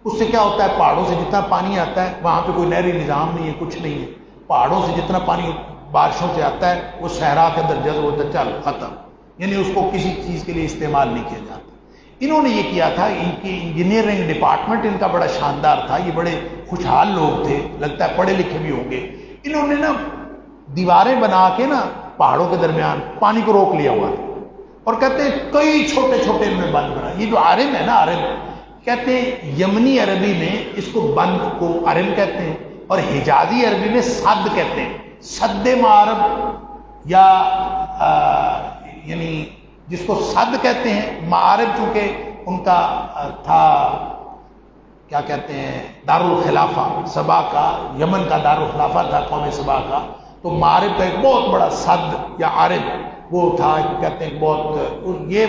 اس سے کیا ہوتا ہے، پہاڑوں سے جتنا پانی آتا ہے وہاں پہ کوئی نہری نظام نہیں ہے، کچھ نہیں ہے، پہاڑوں سے جتنا پانی بارشوں سے آتا ہے وہ صحرا کے اندر جذب ہوتا ہے، چل ختم، یعنی اس کو کسی چیز کے لیے استعمال نہیں کیا جاتا۔ انہوں نے یہ کیا تھا، ان کی انجینئرنگ ڈپارٹمنٹ ان کا بڑا شاندار تھا، یہ بڑے خوشحال لوگ تھے، لگتا ہے پڑھے لکھے بھی ہوں گے۔ انہوں نے نا دیواریں بنا کے نا پہاڑوں کے درمیان پانی کو روک لیا ہوا تھا، اور کہتے ہیں کئی چھوٹے چھوٹے انہوں نے بند بنائے۔ یہ جو عارم ہے نا، عارم کہتے ہیں یمنی عربی میں اس کو بند کو عارم کہتے ہیں، اور حجازی عربی میں سد کہتے ہیں، سد معارب، یا یعنی جس کو سد کہتے ہیں۔ معارب چونکہ ان کا تھا کیا کہتے ہیں دارالخلافہ، سبا کا، یمن کا دارالخلافہ تھا قوم سبا کا، تو معارب کا ایک بہت بڑا سد یا عارب وہ تھا، کہتے ہیں بہت، یہ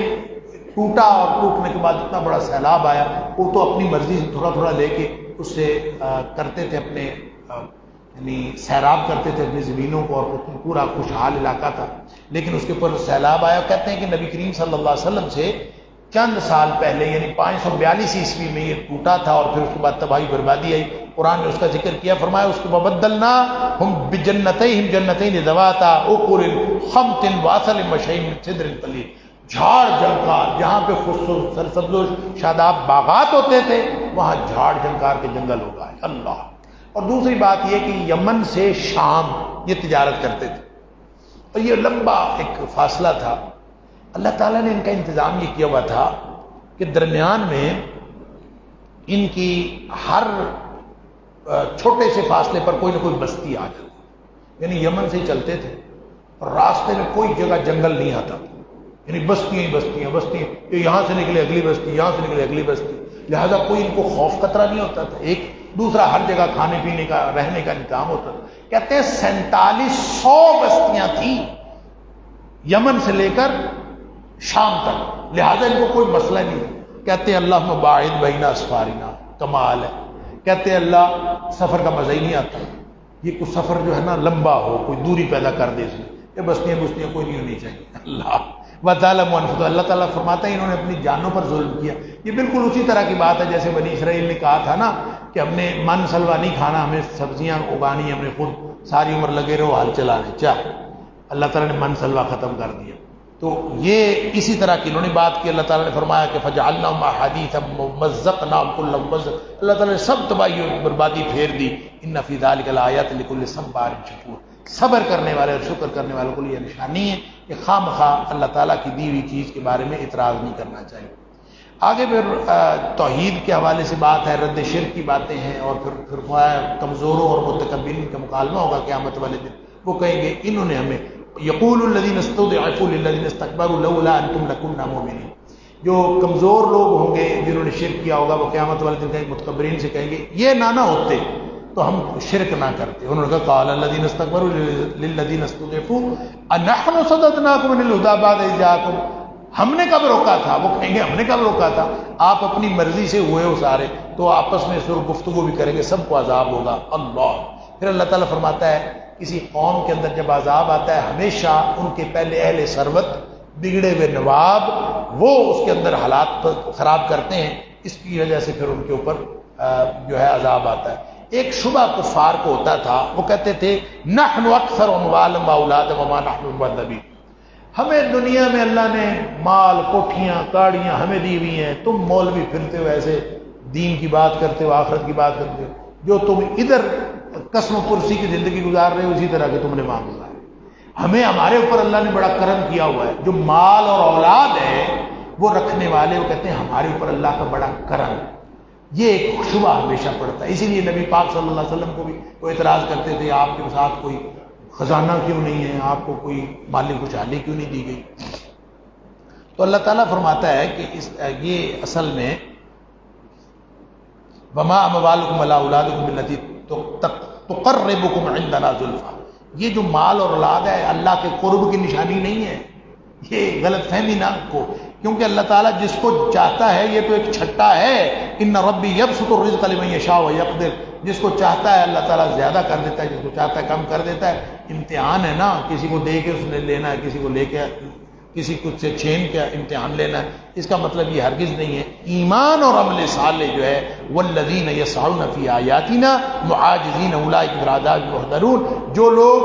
ٹوٹا، اور ٹوٹنے کے بعد اتنا بڑا سیلاب آیا، وہ تو اپنی مرضی سے تھوڑا تھوڑا لے کے اس سے کرتے تھے اپنے یعنی سیراب کرتے تھے اپنی زمینوں کو، اور پورا خوشحال علاقہ تھا، لیکن اس کے اوپر سیلاب آیا۔ کہتے ہیں کہ نبی کریم صلی اللہ علیہ وسلم سے چند سال پہلے یعنی 542 عیسوی میں یہ ٹوٹا تھا، اور پھر اس کے بعد تباہی بربادی آئی۔ قرآن نے اس کا ذکر کیا، فرمایا اس کو بدلنا ہم بجنتیہم جنتین ذواتا اکل خمط واصل وشیء من سدر قلیل، جھاڑ جھنکار، جہاں پہ خوبصورت سرسبز و شاداب باغات ہوتے تھے وہاں جھاڑ جھنکار کے جنگل ہو گئے۔ اللہ۔ اور دوسری بات یہ کہ یمن سے شام یہ تجارت کرتے تھے، اور یہ لمبا ایک فاصلہ تھا۔ اللہ تعالیٰ نے ان کا انتظام یہ کیا ہوا تھا کہ درمیان میں ان کی ہر چھوٹے سے فاصلے پر کوئی نہ کوئی بستی آ جاتی، یعنی یمن سے ہی چلتے تھے اور راستے میں کوئی جگہ جنگل نہیں آتا، یعنی بستیاں ہی بستیاں بستیاں، یہاں سے نکلے اگلی بستی، یہاں سے نکلے اگلی بستی، لہذا کوئی ان کو خوف خطرہ نہیں ہوتا تھا، ایک دوسرا ہر جگہ کھانے پینے کا رہنے کا انتظام ہوتا تھا۔ کہتے ہیں 4700 بستیاں تھیں یمن سے لے کر شام تک، لہذا ان کو کوئی مسئلہ نہیں۔ کہتے ہیں اللہ باعد بین اسفارنا، کمال ہے، کہتے ہیں اللہ سفر کا مزہ ہی نہیں آتا، یہ کوئی سفر جو ہے نا لمبا ہو، کوئی دوری پیدا کر دے اس میں، یہ بستیاں بستیاں کوئی نہیں ہونی چاہیے۔ اللہ وَظَلَمُوا أَنفُسَهُمْ، اللہ تعالیٰ فرماتا ہے انہوں نے اپنی جانوں پر ظلم کیا۔ یہ بالکل اسی طرح کی بات ہے جیسے بنی اسرائیل نے کہا تھا نا کہ ہم نے من سلوا نہیں کھانا، ہمیں سبزیاں اگانی، ہم نے خود ساری عمر لگے رہو حل چلانے، چاہ اللہ تعالیٰ نے من سلوا ختم کر دیا۔ تو یہ اسی طرح کی انہوں نے بات کی۔ اللہ تعالیٰ نے فرمایا کہ فَجَعَلْنَاهُمْ أَحَادِيثَ وَمَزَّقْنَاهُمْ كُلَّ مُمَزَّقٍ، اللہ تعالیٰ نے سب تباہی اور بربادی پھیر دی۔ إِنَّ فِي ذَلِكَ لَآيَاتٍ لِكُلِّ صَبَّارٍ شَكُورٍ، صبر کرنے والے اور شکر کرنے والوں کے لیے نشانی ہے کہ خواہ مخواہ اللہ تعالیٰ کی دی ہوئی چیز کے بارے میں اعتراض نہیں کرنا چاہیے۔ آگے پھر توحید کے حوالے سے بات ہے، رد شرک کی باتیں ہیں، اور پھر کمزوروں اور متکبرین کا مکالمہ ہوگا قیامت والے دن۔ وہ کہیں گے انہوں نے ہمیں، یقول الذین استضعفوا للذین استکبروا لولا انتم لکنا مؤمنین، جو کمزور لوگ ہوں گے جنہوں نے شرک کیا ہوگا وہ قیامت والے دن کہیں متکبرین سے کہیں گے یہ نہ ہوتے تو ہم شرک نہ کرتے۔ انہوں نے کہا قال الذین استکبروا للذین استضعفوا انحن صددناکم عن الہدی بعد اذ جاءکم، ہم نے کب روکا تھا؟ وہ کہیں گے ہم نے کب روکا تھا؟ آپ اپنی مرضی سے ہوئے ہو سارے، تو آپس میں سر گفتگو بھی کریں گے، سب کو عذاب ہوگا۔ اللہ۔ پھر اللہ تعالیٰ فرماتا ہے کسی قوم کے اندر جب عذاب آتا ہے ہمیشہ ان کے پہلے اہل ثروت، بگڑے ہوئے نواب، وہ اس کے اندر حالات خراب کرتے ہیں، اس کی وجہ سے پھر ان کے اوپر جو ہے عذاب آتا ہے۔ ایک شبہ کفار کو ہوتا تھا، وہ کہتے تھے نحن اکثر اموالا و اولادا وما نحن بمعذبین، ہمیں دنیا میں اللہ نے مال، کوٹھیاں، گاڑیاں ہمیں دی ہوئی ہیں، تم مولوی پھرتے ہو ایسے دین کی بات کرتے ہو، آخرت کی بات کرتے ہو، جو تم ادھر قسم و پرسی کی زندگی گزار رہے ہو اسی طرح کے تم نے وہاں گزارے۔ ہمیں ہمارے اوپر اللہ نے بڑا کرم کیا ہوا ہے، جو مال اور اولاد ہے وہ رکھنے والے، وہ کہتے ہیں ہمارے اوپر اللہ کا بڑا کرم ہے۔ یہ ایک شبہ ہمیشہ پڑتا ہے، اسی لیے نبی پاک صلی اللہ علیہ وسلم کو بھی وہ اعتراض کرتے تھے آپ کے ساتھ کوئی خزانہ کیوں نہیں ہے، آپ کو کوئی مالی خوشحالی کیوں نہیں دی گئی؟ تو اللہ تعالیٰ فرماتا ہے کہ یہ اصل میں وما اموالکم ولا اولادکم بالتي تقربکم عندنا زلفیٰ، یہ جو مال اور اولاد ہے اللہ کے قرب کی نشانی نہیں ہے، یہ غلط فہمی نہ کو، کیونکہ اللہ تعالیٰ جس کو چاہتا ہے، یہ تو ایک چھٹا ہے، ان ربی یبسط الرزق لمن یشاء ویقدر، جس کو چاہتا ہے اللہ تعالیٰ زیادہ کر دیتا ہے، جس کو چاہتا ہے کم کر دیتا ہے۔ امتحان ہے نا، کسی کو دے کے اس نے لینا ہے، کسی کو لے کے کسی کچھ سے چھین کے امتحان لینا ہے، اس کا مطلب یہ ہرگز نہیں ہے۔ ایمان اور عمل صالح جو ہے والذین یسعون فی آیاتنا معاجزین اولئک فی العذاب محضرون، جو لوگ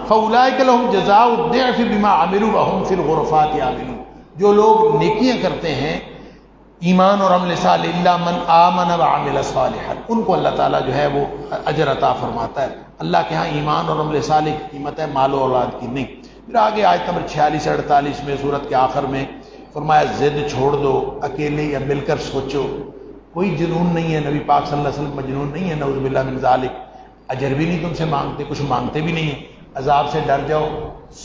فاولئک لهم جزاء الضعف بما عملوا وهم فی الغرفات آمنون، جو لوگ نیکیاں کرتے ہیں ایمان اور عمل صالح، الا من آمن وعمل صالحا، ان کو اللہ تعالیٰ جو ہے وہ اجر عطا فرماتا ہے۔ اللہ کے ہاں ایمان اور عمل صالح کی قیمت ہے، مال و اولاد کی نہیں۔ پھر آگے آیت نمبر 46 48 میں سورت کے آخر میں فرمایا ضد چھوڑ دو، اکیلے یا مل کر سوچو، کوئی جنون نہیں ہے، نبی پاک صلی اللہ علیہ وسلم مجنون نہیں ہے، نعوذ باللہ من ذالک، اجر بھی نہیں تم سے مانگتے، کچھ مانگتے بھی نہیں ہیں، عذاب سے ڈر جاؤ،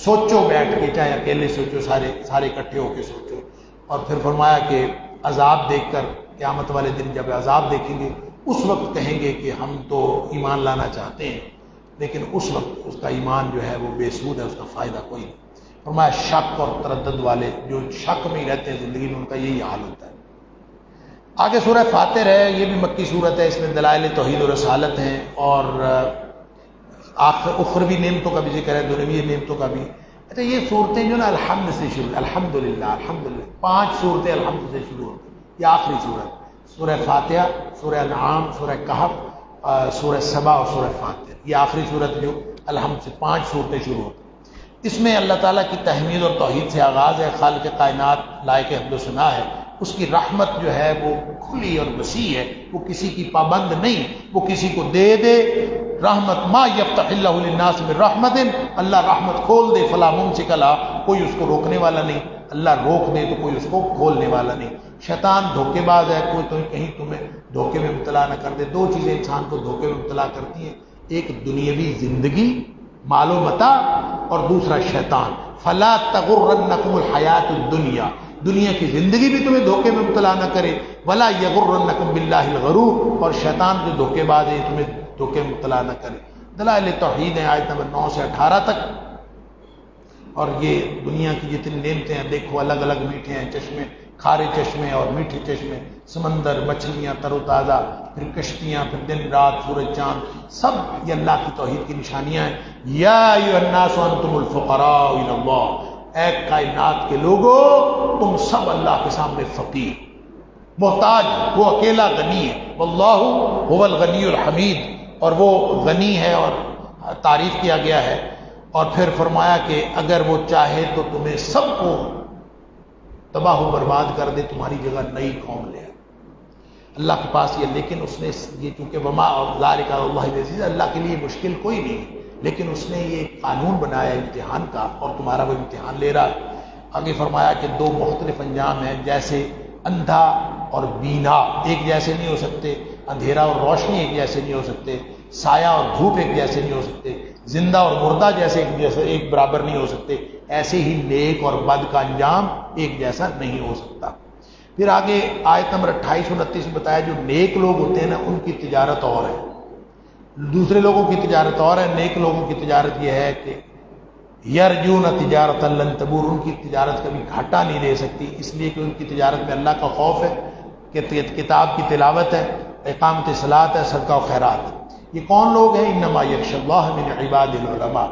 سوچو بیٹھ کے، چاہے اکیلے سوچو، سارے اکٹھے ہو کے سوچو۔ اور پھر فرمایا کہ عذاب دیکھ کر، قیامت والے دن جب عذاب دیکھیں گے اس وقت کہیں گے کہ ہم تو ایمان لانا چاہتے ہیں، لیکن اس وقت اس کا ایمان جو ہے وہ بے سود ہے، اس کا فائدہ کوئی نہیں۔ فرمایا شک اور تردد والے جو شک میں ہی رہتے ہیں زندگی میں، ان کا یہی حال ہوتا ہے۔ آگے سورہ فاتر ہے، یہ بھی مکی صورت ہے، اس میں دلائل توحید و رسالت ہیں اور اخروی نعمتوں کا بھی ذکر ہے، دنیوی نعمتوں کا بھی۔ اچھا، یہ صورتیں جو نا الحمد سے شروع، الحمدللہ 5 صورتیں الحمد سے شروع ہوتی ہیں، یہ آخری صورت، سورہ فاتحہ، سورہ انعام، سورہ کہف، سورہ سبا اور سورہ فاتر، یہ آخری صورت جو الحمد سے 5 صورتیں شروع ہوتی ہیں۔ اس میں اللہ تعالیٰ کی تحمید اور توحید سے آغاز ہے، خالق کائنات لائق حمد و ثنا ہے، اس کی رحمت جو ہے وہ کھلی اور وسیع ہے، وہ کسی کی پابند نہیں، وہ کسی کو دے دے رحمت، ما یفتح اللہ للناس من رحمت، اللہ رحمت کھول دے فلا ممسک لہا، کوئی اس کو روکنے والا نہیں، اللہ روک دے تو کوئی اس کو کھولنے والا نہیں۔ شیطان دھوکے باز ہے، کوئی تو کہیں تمہیں دھوکے میں مبتلا نہ کر دے۔ 2 چیزیں انسان کو دھوکے میں مبتلا کرتی ہیں، ایک دنیاوی زندگی، مال و متاع، اور دوسرا شیطان۔ فلا تغرنکم الحیات الدنیا، دنیا کی زندگی بھی تمہیں دھوکے میں مبتلا نہ کرے، ولا یغرنکم باللہ الغرور، اور شیطان جو دھوکے باز ہے تمہیں دھوکے میں مبتلا نہ کرے۔ دلائل توحید ہیں آیت نمبر 9 سے 18 تک، اور یہ دنیا کی جتنی نعمتیں ہیں دیکھو، الگ الگ میٹھے ہیں چشمے، کھارے چشمے اور میٹھے چشمے، سمندر، مچھلیاں تر و تازہ، پھر کشتیاں، پھر دن رات، سورج چاند، سب یہ اللہ کی توحید کی نشانیاں ہیں۔ یا ایھا الناس انتم الفقراء الی اللہ، اے کائنات کے لوگو تم سب اللہ کے سامنے فقیر، محتاج، وہ اکیلا غنی ہے، واللہ هو الغنی الحمید، اور وہ غنی ہے اور تعریف کیا گیا ہے۔ اور پھر فرمایا کہ اگر وہ چاہے تو تمہیں سب کو تباہ و برباد کر دے، تمہاری جگہ نئی قوم لے آئے، اللہ کے پاس یہ، لیکن اس نے یہ چونکہ وما اور ذالک علی اللہ یسیر، اللہ کے لیے مشکل کوئی نہیں، لیکن اس نے یہ قانون بنایا امتحان کا، اور تمہارا وہ امتحان لے رہا ہے۔ آگے فرمایا کہ 2 مختلف انجام ہیں، جیسے اندھا اور بینا ایک جیسے نہیں ہو سکتے، اندھیرا اور روشنی ایک جیسے نہیں ہو سکتے، سایہ اور دھوپ ایک جیسے نہیں ہو سکتے، زندہ اور مردہ جیسے ایک برابر نہیں ہو سکتے، ایسے ہی نیک اور بد کا انجام ایک جیسا نہیں ہو سکتا۔ پھر آگے آیت نمبر 28 29 میں بتایا جو نیک لوگ ہوتے ہیں نا، ان کی تجارت اور ہے، دوسرے لوگوں کی تجارت اور ہے۔ نیک لوگوں کی تجارت یہ ہے کہ یرجون تجارتا لن تبور، ان کی تجارت کبھی گھاٹا نہیں دے سکتی، اس لیے کہ ان کی تجارت میں اللہ کا خوف ہے، کہ کتاب کی تلاوت ہے، اقامت صلاۃ ہے، صدقہ و خیرات۔ یہ کون لوگ ہیں؟ انما یخشی اللہ من عباد العلماء،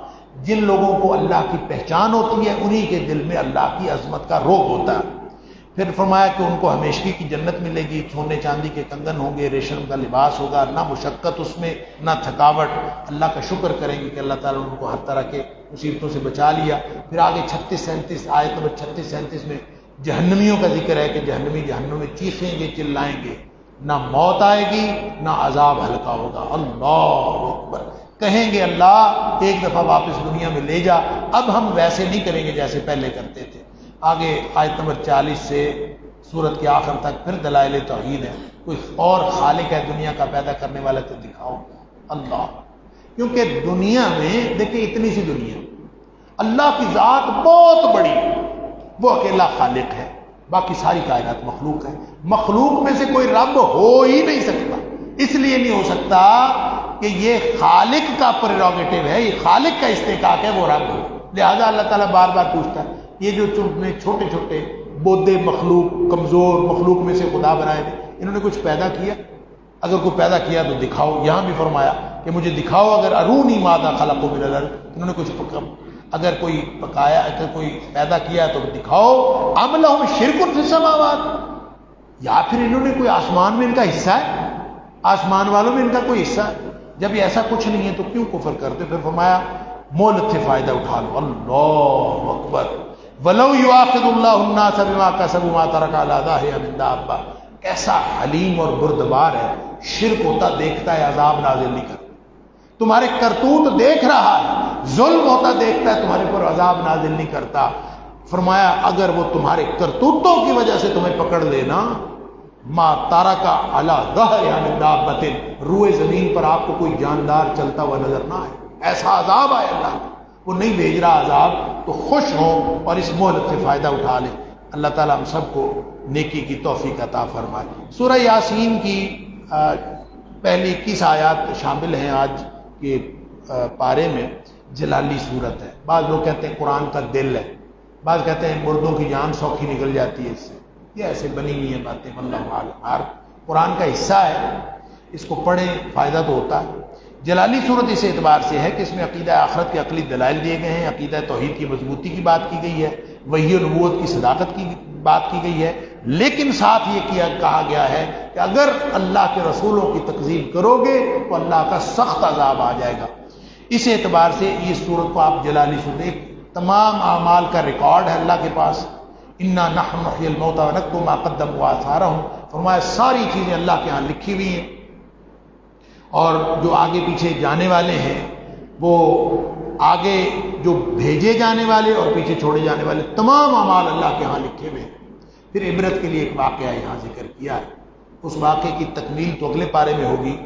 جن لوگوں کو اللہ کی پہچان ہوتی ہے انہی کے دل میں اللہ کی عظمت کا روب ہوتا ہے۔ پھر فرمایا کہ ان کو ہمیشگی کی جنت ملے گی، سونے چاندی کے کنگن ہوں گے، ریشم کا لباس ہوگا، نہ مشقت اس میں، نہ تھکاوٹ، اللہ کا شکر کریں گے کہ اللہ تعالیٰ نے ان کو ہر طرح کے مصیبتوں سے بچا لیا۔ پھر آگے 36 37 آیت نمبر 36 37 میں جہنمیوں کا ذکر ہے کہ جہنمی جہنم میں چیخیں گے، چلائیں گے، نہ موت آئے گی نہ عذاب ہلکا ہوگا۔ اللہ اکبر، کہیں گے اللہ ایک دفعہ واپس دنیا میں لے جا، اب ہم ویسے نہیں کریں گے جیسے پہلے کرتے تھے۔ آگے آیت نمبر 40 سے سورت کے آخر تک پھر دلائل توحید ہے، کوئی اور خالق ہے دنیا کا پیدا کرنے والا تو دکھاؤ اللہ، کیونکہ دنیا میں دیکھیں اتنی سی دنیا، اللہ کی ذات بہت بڑی، وہ اکیلا خالق ہے، باقی ساری کائنات مخلوق ہے، مخلوق میں سے کوئی رب ہو ہی نہیں سکتا، اس لیے نہیں ہو سکتا کہ یہ خالق کا پریروگیٹو ہے، یہ خالق کا استحقاق ہے وہ رب ہو، لہذا اللہ تعالیٰ بار بار پوچھتا ہے یہ جو چھوٹے چھوٹے بودے مخلوق، کمزور مخلوق میں سے خدا بنائے تھے، انہوں نے کچھ پیدا کیا؟ اگر کوئی پیدا کیا تو دکھاؤ۔ یہاں بھی فرمایا کہ مجھے دکھاؤ، اگر ارونی ماذا خلقوا من الارض، انہوں نے کچھ اگر کوئی پکایا، اگر کوئی پیدا کیا تو دکھاؤ، ام لہم شرک فی السماوات، یا پھر انہوں نے کوئی آسمان میں ان کا حصہ ہے، آسمان والوں میں ان کا کوئی حصہ ہے؟ جب یہ ایسا کچھ نہیں ہے تو کیوں کفر کرتے؟ پھر فرمایا مہلت سے فائدہ اٹھا لو۔ اللہ اکبر۔ ولو یؤاخذ اللہ الناس بما کسبوا ما ترک علی ظہرها من دابہ، کیسا حلیم اور بردبار ہے، شرک ہوتا دیکھتا ہے، عذاب نازل نہیں کرتا، تمہارے کرتوت دیکھ رہا ہے، ظلم ہوتا دیکھتا ہے، تمہارے پر عذاب نازل نہیں کرتا۔ فرمایا اگر وہ تمہارے کرتوتوں کی وجہ سے تمہیں پکڑ لینا، ما ترک علی ظہرها من دابۃ، روئے زمین پر آپ کو کوئی جاندار چلتا ہوا نظر نہ آئے، ایسا عذاب آئے، اللہ وہ نہیں بھیج رہا عذاب، تو خوش ہوں اور اس مہلت سے فائدہ اٹھا لیں۔ اللہ تعالیٰ ہم سب کو نیکی کی توفیق عطا فرمائے۔ سورہ یاسین کی پہلی 21 آیات شامل ہیں آج کے پارے میں۔ جلالی صورت ہے، بعض لوگ کہتے ہیں قرآن کا دل ہے، بعض کہتے ہیں مردوں کی جان سوکھی نکل جاتی ہے اس سے، یہ ایسے بنی ہوئی ہیں باتیں، اللہ عالم، ہر قرآن کا حصہ ہے، اس کو پڑھیں فائدہ تو ہوتا ہے۔ جلالی صورت اس اعتبار سے ہے کہ اس میں عقیدہ آخرت کے عقلی دلائل دیے گئے ہیں، عقیدہ توحید کی مضبوطی کی بات کی گئی ہے، وحی و نبوت کی صداقت کی بات کی گئی ہے، لیکن ساتھ یہ کہا گیا ہے کہ اگر اللہ کے رسولوں کی تکذیب کرو گے تو اللہ کا سخت عذاب آ جائے گا۔ اس اعتبار سے اس صورت کو آپ جلالی صورت، ایک تمام اعمال کا ریکارڈ ہے اللہ کے پاس، انا نحن نحیی الموتى ونکتب ما قدموا وآثارهم، فرمایا ساری چیزیں اللہ کے ہاں لکھی ہوئی ہیں، اور جو آگے پیچھے جانے والے ہیں، وہ آگے جو بھیجے جانے والے اور پیچھے چھوڑے جانے والے تمام اعمال اللہ کے ہاں لکھے ہوئے ہیں۔ پھر عبرت کے لیے ایک واقعہ یہاں ذکر کیا ہے، اس واقعے کی تکمیل تو اگلے پارے میں ہوگی،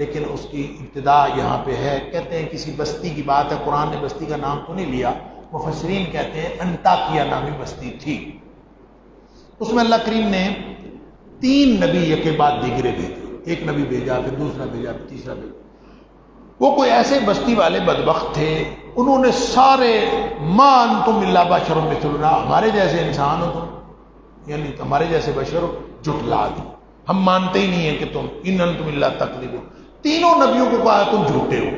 لیکن اس کی ابتدا یہاں پہ ہے۔ کہتے ہیں کسی بستی کی بات ہے، قرآن نے بستی کا نام تو نہیں لیا، مفسرین کہتے ہیں انطاکیہ نامی بستی تھی، اس میں اللہ کریم نے 3 نبی یک کے بعد دیگرے بھیجے، ایک نبی بھیجا، پھر دوسرا بھیجا، پھر تیسرا بھیجا۔ وہ کوئی ایسے بستی والے بدبخت تھے، انہوں نے سارے ما انتم الا بشر مثلنا، ہمارے جیسے انسان ہو تم، یعنی ہمارے جیسے بشر ہو، جھٹلا دی، ہم مانتے ہی نہیں ہیں کہ تم ان انتم الا تکذبون، تینوں نبیوں کو کہا تم جھوٹے ہو۔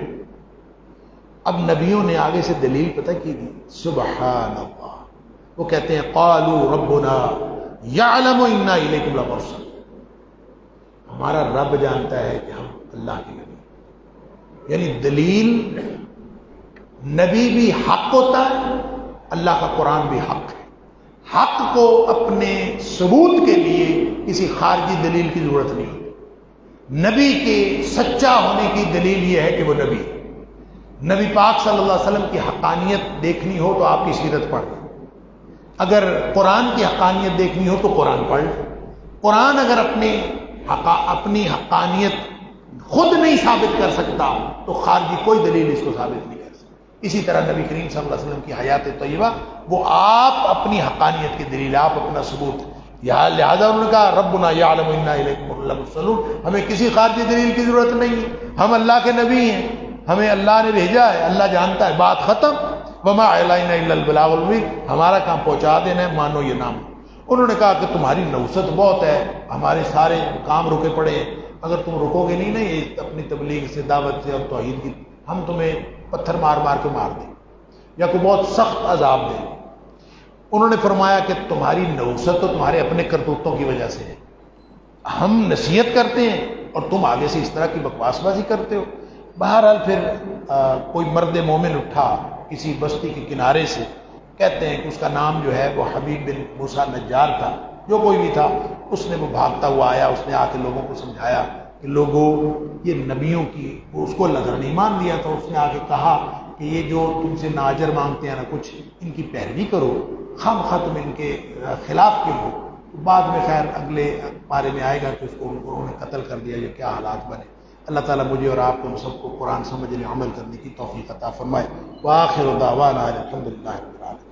اب نبیوں نے آگے سے دلیل پتہ کی دی، سبحان اللہ، وہ کہتے ہیں قالوا ربنا یعلم انا الیکم لمرسلون، ہمارا رب جانتا ہے کہ ہم اللہ کے نبی، یعنی دلیل، نبی بھی حق ہوتا ہے، اللہ کا قرآن بھی حق ہے، حق کو اپنے ثبوت کے لیے کسی خارجی دلیل کی ضرورت نہیں ہوتی۔ نبی کے سچا ہونے کی دلیل یہ ہے کہ وہ نبی، نبی پاک صلی اللہ علیہ وسلم کی حقانیت دیکھنی ہو تو آپ کی سیرت پڑھ لیں، اگر قرآن کی حقانیت دیکھنی ہو تو قرآن پڑھ لیں۔ قرآن اگر اپنی حقانیت خود نہیں ثابت کر سکتا تو خارجی کوئی دلیل اس کو ثابت نہیں کر سکتا۔ اسی طرح نبی کریم صلی اللہ علیہ وسلم کی حیات طیبہ، وہ آپ اپنی حقانیت کی دلیل، آپ اپنا ثبوت، لہذا انہوں نے کہا ربنا یعلم انا الیکم لمرسلون، ہمیں کسی خارجی دلیل کی ضرورت نہیں ہے، ہم اللہ کے نبی ہیں، ہمیں اللہ نے بھیجا ہے، اللہ جانتا ہے، بات ختم۔ وما علینا الا البلاغ المبین، ہمارا کام پہنچا دینا ہے، مانو یہ نام۔ انہوں نے کہا کہ تمہاری نوست بہت ہے، ہمارے سارے کام رکے پڑے ہیں، اگر تم رکو گے نہیں نا یہ اپنی تبلیغ سے، دعوت سے اور توحید کی، ہم تمہیں پتھر مار مار کے مار دیں یا کوئی بہت سخت عذاب دیں۔ انہوں نے فرمایا کہ تمہاری نوست تو تمہارے اپنے کرتوتوں کی وجہ سے ہے، ہم نصیحت کرتے ہیں اور تم آگے سے اس طرح کی بکواس بازی کرتے ہو۔ بہرحال پھر کوئی مرد مومن اٹھا کسی بستی کے کنارے سے، کہتے ہیں کہ اس کا نام جو ہے وہ حبیب بن موسیٰ نجار تھا، جو کوئی بھی تھا، اس نے وہ بھاگتا ہوا آیا، اس نے آ کے لوگوں کو سمجھایا کہ لوگوں یہ نبیوں کی، وہ اس کو اللہ نے ایمان دیا تھا، اس نے آ کے کہا کہ یہ جو تم سے ناجر مانگتے ہیں نا کچھ، ان کی پیروی کرو، خام خواہ تم ان کے خلاف کیوں ہو۔ بعد میں خیر اگلے پارے میں آئے گا کہ اس کو انہوں نے قتل کر دیا، یہ کیا حالات بنے۔ اللہ تعالیٰ مجھے اور آپ کو سب کو قرآن سمجھنے عمل کرنے کی توفیق عطا فرمائے۔ وآخر دعوانا الحمدللہ رب العالمین۔